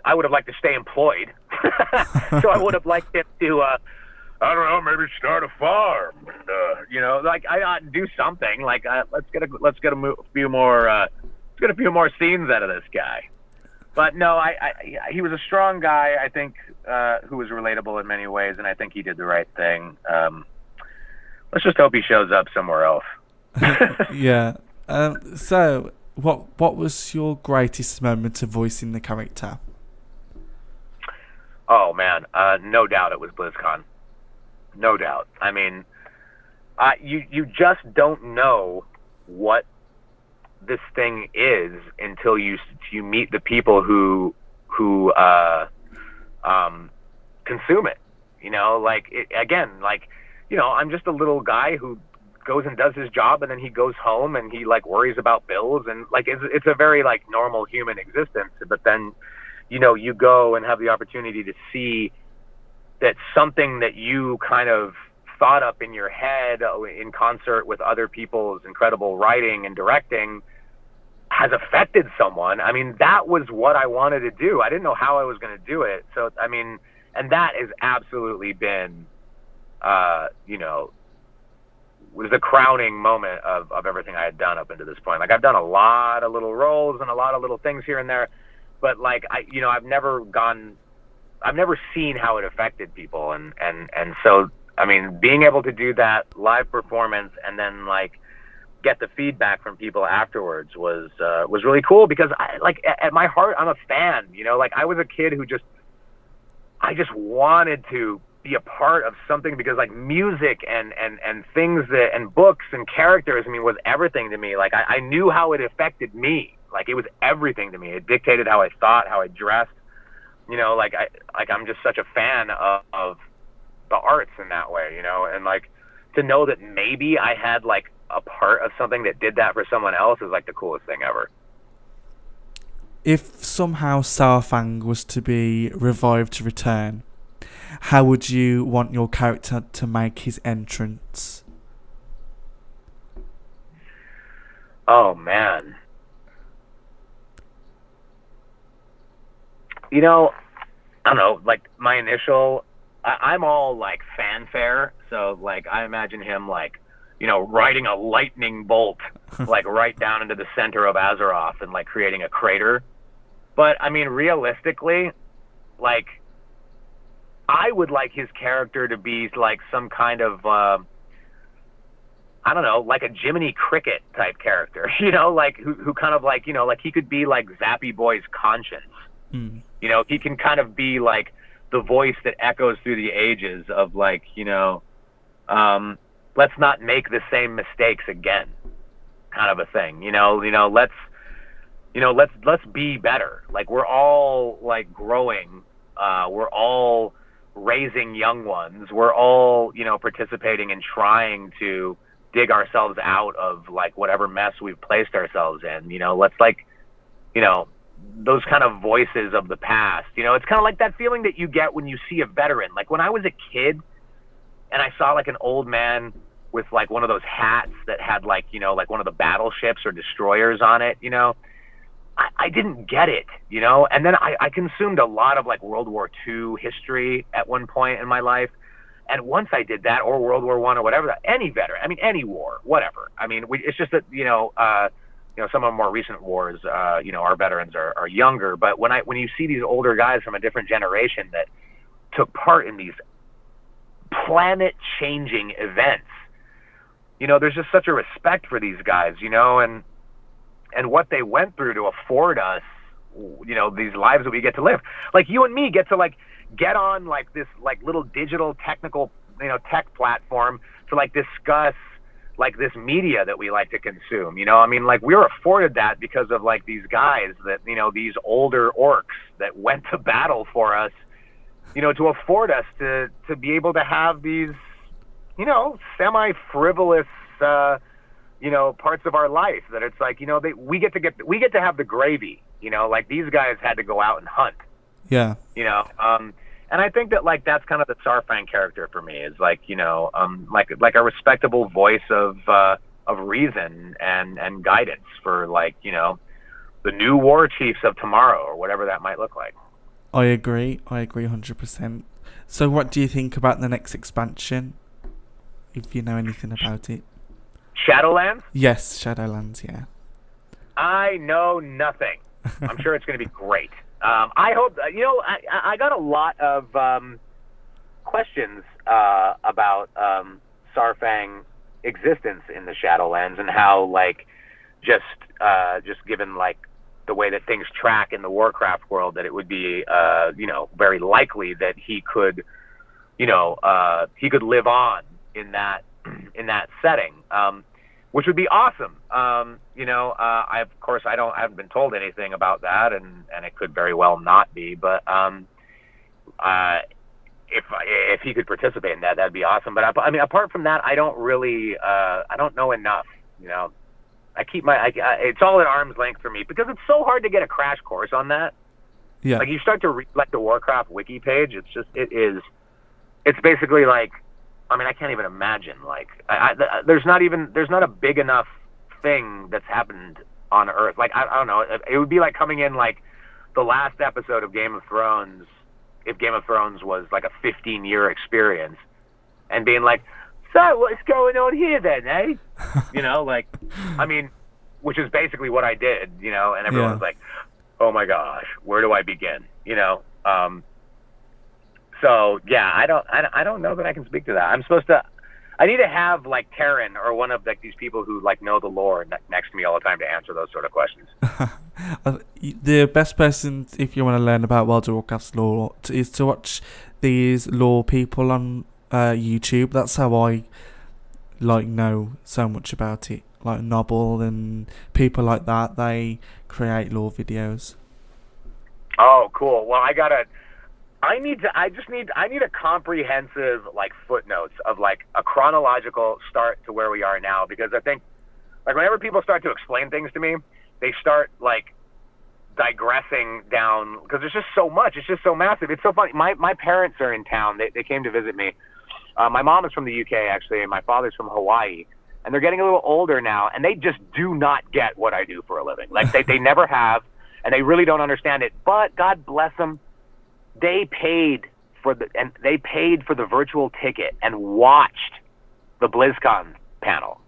I would have liked to stay employed. So I would have liked him to, I don't know, maybe start a farm. Like I ought to do something. Like let's get a few more scenes out of this guy. But no, he was a strong guy. I think who was relatable in many ways, and I think he did the right thing. Let's just hope he shows up somewhere else. Yeah. So, what was your greatest moment of voicing the character? Oh man, no doubt it was BlizzCon. No doubt. I mean, you just don't know what this thing is until you meet the people who consume it. I'm just a little guy who goes and does his job, and then he goes home and he like worries about bills, and like it's a very like normal human existence. But then you go and have the opportunity to see that something that you kind of thought up in your head in concert with other people's incredible writing and directing has affected someone. I mean, that was what I wanted to do. I didn't know how I was going to do it. So, I mean, and that has absolutely been, was the crowning moment of everything I had done up until this point. Like I've done a lot of little roles and a lot of little things here and there, but like, I've never seen how it affected people. And so, I mean, being able to do that live performance and then like get the feedback from people afterwards was really cool because at my heart, I'm a fan, like I was a kid who I just wanted to be a part of something because like music and things and books and characters, I mean, was everything to me. Like I knew how it affected me. Like it was everything to me. It dictated how I thought, how I dressed, I'm just such a fan of the arts in that way, and like to know that maybe I had like a part of something that did that for someone else is like the coolest thing ever. If somehow Saurfang was to be revived to return, how would you want your character to make his entrance? Oh man. I don't know, like my initial, I'm all like fanfare. So like, I imagine him like, riding a lightning bolt, like right down into the center of Azeroth and like creating a crater. But I mean, realistically, like I would like his character to be like some kind of, I don't know, like a Jiminy Cricket type character, like who kind of like, like he could be like Zappy Boy's conscience. Mm. He can kind of be like the voice that echoes through the ages of like, let's not make the same mistakes again, kind of a thing. Let's be better. Like we're all like growing. We're all raising young ones. We're all, participating and trying to dig ourselves out of like whatever mess we've placed ourselves in. Let's like, those kind of voices of the past. It's kind of like that feeling that you get when you see a veteran. Like when I was a kid and I saw like an old man with like one of those hats that had like, like one of the battleships or destroyers on it, I didn't get it, and then I consumed a lot of like World War II history at one point in my life. And once I did that, or World War I or whatever, any veteran, I mean, any war, whatever. I mean, it's just that, some of the more recent wars, our veterans are younger. But when you see these older guys from a different generation that took part in these planet-changing events, there's just such a respect for these guys, and what they went through to afford us these lives that we get to live. Like you and me get to like get on like this like little digital technical, tech platform to like discuss like this media that we like to consume. I mean, like we were afforded that because of like these guys that, these older orcs that went to battle for us, to afford us to be able to have these, semi-frivolous, parts of our life that it's like, we get to have the gravy, like these guys had to go out and hunt. Yeah. And I think that like that's kind of the Saurfang character for me is like, like a respectable voice of reason and guidance for like, the new war chiefs of tomorrow or whatever that might look like. I agree 100%. So what do you think about the next expansion? If you know anything about it. Shadowlands? Yes, Shadowlands, yeah. I know nothing. I'm sure it's going to be great. I hope, I got a lot of questions about Saurfang existence in the Shadowlands and how, like, just given, like, the way that things track in the Warcraft world, that it would be, very likely that he could, he could live on in that setting, which would be awesome. I of course I haven't been told anything about that, and it could very well not be. But if he could participate in that, that'd be awesome. But I mean, apart from that, I don't really I don't know enough. I keep it's all at arm's length for me because it's so hard to get a crash course on that. Yeah. Like you start to read like the Warcraft wiki page, it's basically like, I mean, I can't even imagine. Like, there's not a big enough thing that's happened on Earth. Like, I don't know. It would be like coming in like the last episode of Game of Thrones, if Game of Thrones was like a 15-year experience, and being like, so what's going on here then, eh? Like, I mean, which is basically what I did. And everyone's like, oh my gosh, where do I begin? So yeah, I don't know that I can speak to that. I need to have like Taryn or one of like these people who like know the lore next to me all the time to answer those sort of questions. The best person, if you want to learn about World of Warcraft's lore, is to watch these lore people on YouTube. That's how I like know so much about it. Like Noble and people like that, they create lore videos. Oh, cool. Well, I need a comprehensive like footnotes of like a chronological start to where we are now, because I think like whenever people start to explain things to me, they start like digressing down because there's just so much. It's just so massive. It's so funny. My parents are in town. They came to visit me. My mom is from the UK actually, and my father's from Hawaii, and they're getting a little older now, and they just do not get what I do for a living. Like they never have, and they really don't understand it. But God bless them. They paid for the virtual ticket and watched the Blizzcon panel.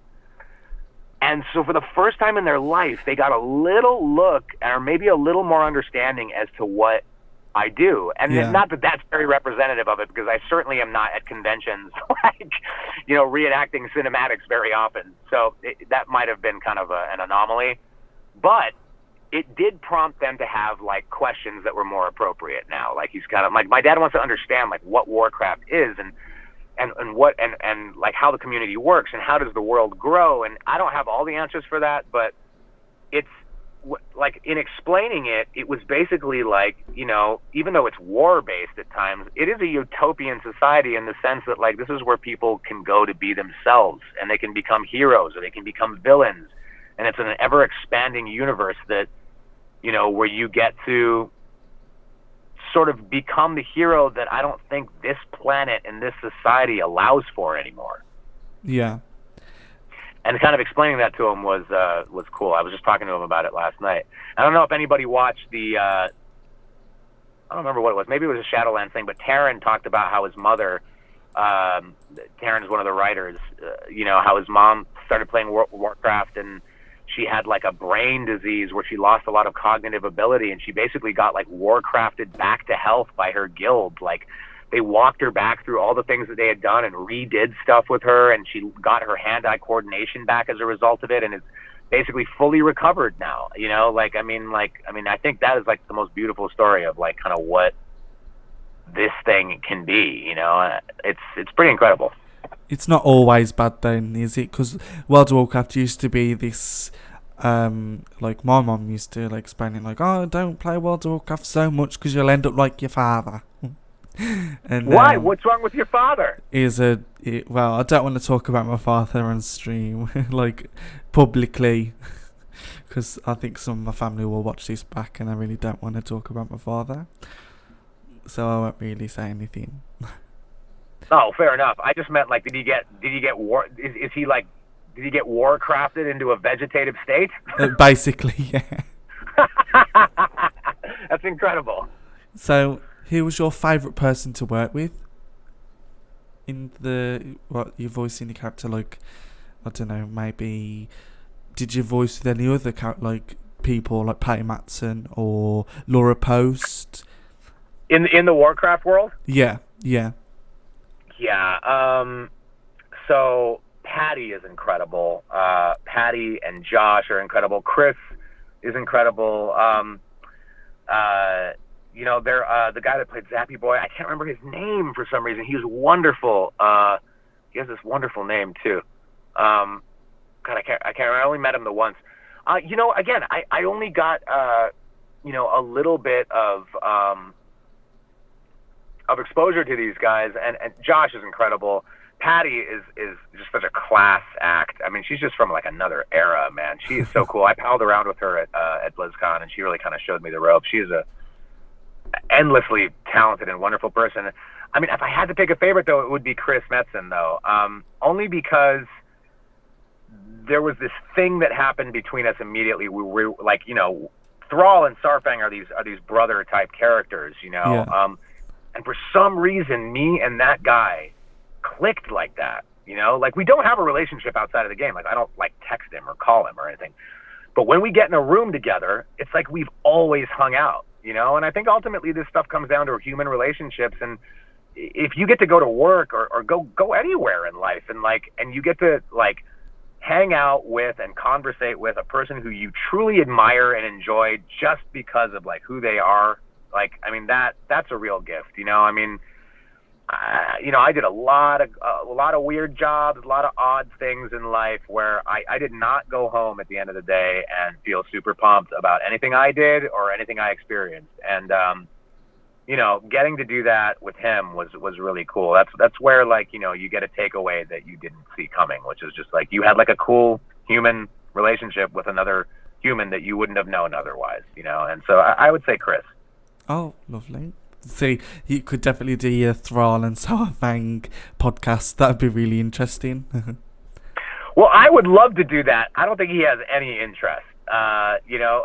And so for the first time in their life, they got a little look or maybe a little more understanding as to what I do. And not that that's very representative of it, because I certainly am not at conventions, like, reenacting cinematics very often. So that might have been kind of an anomaly. But it did prompt them to have like questions that were more appropriate now. Like he's kind of like, my dad wants to understand like what Warcraft is and what and like how the community works and how does the world grow. And I don't have all the answers for that, but it's like in explaining it, it was basically like, even though it's war based at times, it is a utopian society in the sense that like this is where people can go to be themselves and they can become heroes or they can become villains. And it's an ever-expanding universe that, where you get to sort of become the hero that I don't think this planet and this society allows for anymore. Yeah. And kind of explaining that to him was cool. I was just talking to him about it last night. I don't know if anybody watched the, I don't remember what it was. Maybe it was a Shadowlands thing, but Taryn talked about how his mother, Taryn's one of the writers, how his mom started playing Warcraft and she had like a brain disease where she lost a lot of cognitive ability, and she basically got like Warcrafted back to health by her guild. Like they walked her back through all the things that they had done and redid stuff with her, and she got her hand-eye coordination back as a result of it, and is basically fully recovered now. You know, I think that is like the most beautiful story of like kind of what this thing can be. You know, it's pretty incredible. It's not always bad then, is it? Because World of Warcraft used to be this, like my mom used to like explain it like, oh, don't play World of Warcraft so much because you'll end up like your father. And why? What's wrong with your father? Well, I don't want to talk about my father on stream, like publicly, because I think some of my family will watch this back, and I really don't want to talk about my father, so I won't really say anything. Oh, fair enough. I just meant like, did he get is he like, did he get Warcrafted into a vegetative state? Basically, yeah. That's incredible. So, who was your favourite person to work with? In you're voicing the character, like, I don't know, maybe, did you voice with any other people like Patty Mattson or Laura Post? In the Warcraft world? Yeah. Yeah. So Patty is incredible. Patty and Josh are incredible. Chris is incredible. You know, they're the guy that played Zappy Boy. I can't remember his name for some reason. He was wonderful. He has this wonderful name too. God, I can't. I only met him the once. You know, again, I only got you know, a little bit of exposure to these guys, and Josh is incredible. Patty is just such a class act. I mean, she's just from like another era, man. She is so cool. I palled around with her at Blizzcon, and she really kind of showed me the ropes. She is a endlessly talented and wonderful person. I mean, if I had to pick a favorite, though, it would be Chris Mattson, though, only because there was this thing that happened between us immediately. We were like, you know, Thrall and Saurfang are these brother type characters, you know. Yeah. And for some reason, me and that guy clicked like that, you know? Like, we don't have a relationship outside of the game. Like, I don't, like, text him or call him or anything. But when we get in a room together, it's like we've always hung out, you know? And I think ultimately this stuff comes down to human relationships. And if you get to go to work or go anywhere in life and you get to, like, hang out with and conversate with a person who you truly admire and enjoy just because of, like, who they are, like, I mean, that's a real gift, you know? I mean, you know, I did a lot of weird jobs, a lot of odd things in life where I did not go home at the end of the day and feel super pumped about anything I did or anything I experienced. And, you know, getting to do that with him was really cool. That's where, like, you know, you get a takeaway that you didn't see coming, which is just like you had like a cool human relationship with another human that you wouldn't have known otherwise, you know? And so I would say Chris. Oh, lovely. See, you could definitely do a Thrall and Saurfang podcast. That would be really interesting. Well, I would love to do that. I don't think he has any interest, you know.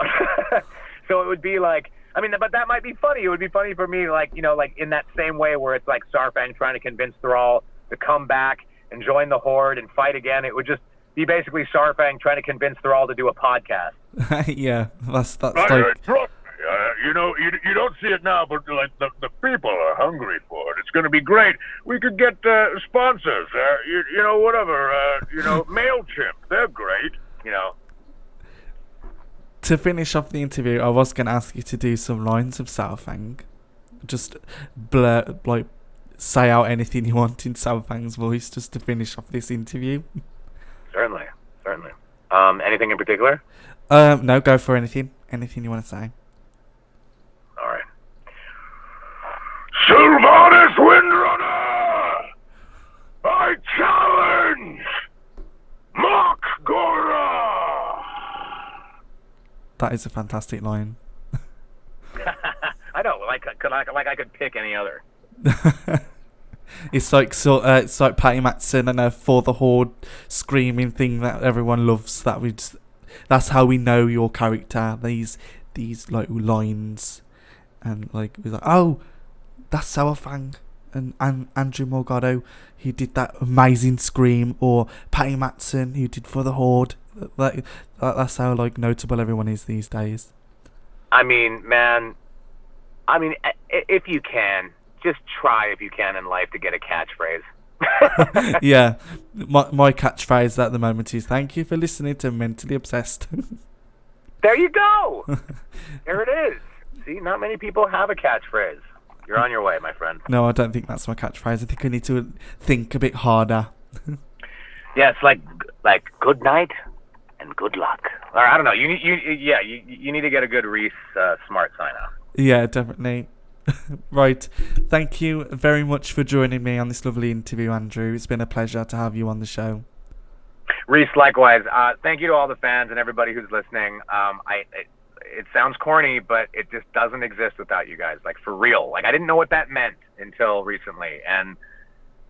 So it would be like, I mean, but that might be funny. It would be funny for me, like, you know, like in that same way where it's like Saurfang trying to convince Thrall to come back and join the Horde and fight again. It would just be basically Saurfang trying to convince Thrall to do a podcast. Yeah, that's like... you know, you don't see it now, but like the people are hungry for it. It's going to be great. We could get sponsors, you know, whatever, you know, MailChimp. They're great, you know. To finish off the interview, I was going to ask you to do some lines of Saurfang. Just say out anything you want in Saurfang's voice just to finish off this interview. Certainly. Anything in particular? No, go for anything. Anything you want to say. All right. Sylvanas Windrunner! I challenge Mark Gora! That is a fantastic line. I know, like I could pick any other. It's like Patty Mattson and her For the Horde screaming thing that everyone loves. That's how we know your character. These like lines, and like we're like, oh, that's Saurfang and Andrew Morgado who did that amazing scream, or Patty Mattson who did For the Horde. That's how like notable everyone is these days. I mean, man. If you can, just try if you can in life to get a catchphrase. Yeah, my catchphrase at the moment is "Thank you for listening to Mentally Obsessed." There you go. There it is. See, not many people have a catchphrase. You're on your way, my friend. No, I don't think that's my catchphrase. I think I need to think a bit harder. Yeah, it's like good night and good luck. Or I don't know. You need to get a good Rhys smart sign off. Yeah, definitely. Right. Thank you very much for joining me on this lovely interview, Andrew. It's been a pleasure to have you on the show. Rhys, likewise. Thank you to all the fans and everybody who's listening. It sounds corny, but it just doesn't exist without you guys. Like, for real. Like, I didn't know what that meant until recently. And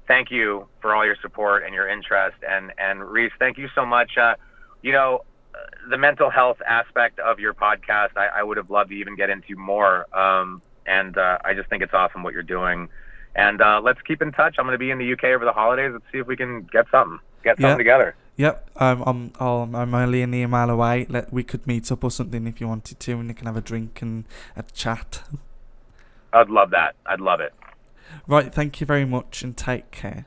thank you for all your support and your interest. And Rhys, thank you so much. The mental health aspect of your podcast, I would have loved to even get into more. And I just think it's awesome what you're doing. And let's keep in touch. I'm going to be in the UK over the holidays. Let's see if we can get something together. Yep. I'm only an email away. We could meet up or something if you wanted to, and you can have a drink and a chat. I'd love that. I'd love it. Right. Thank you very much, and take care.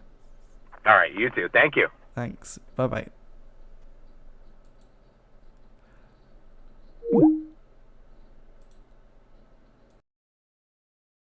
All right. You too. Thank you. Thanks. Bye-bye.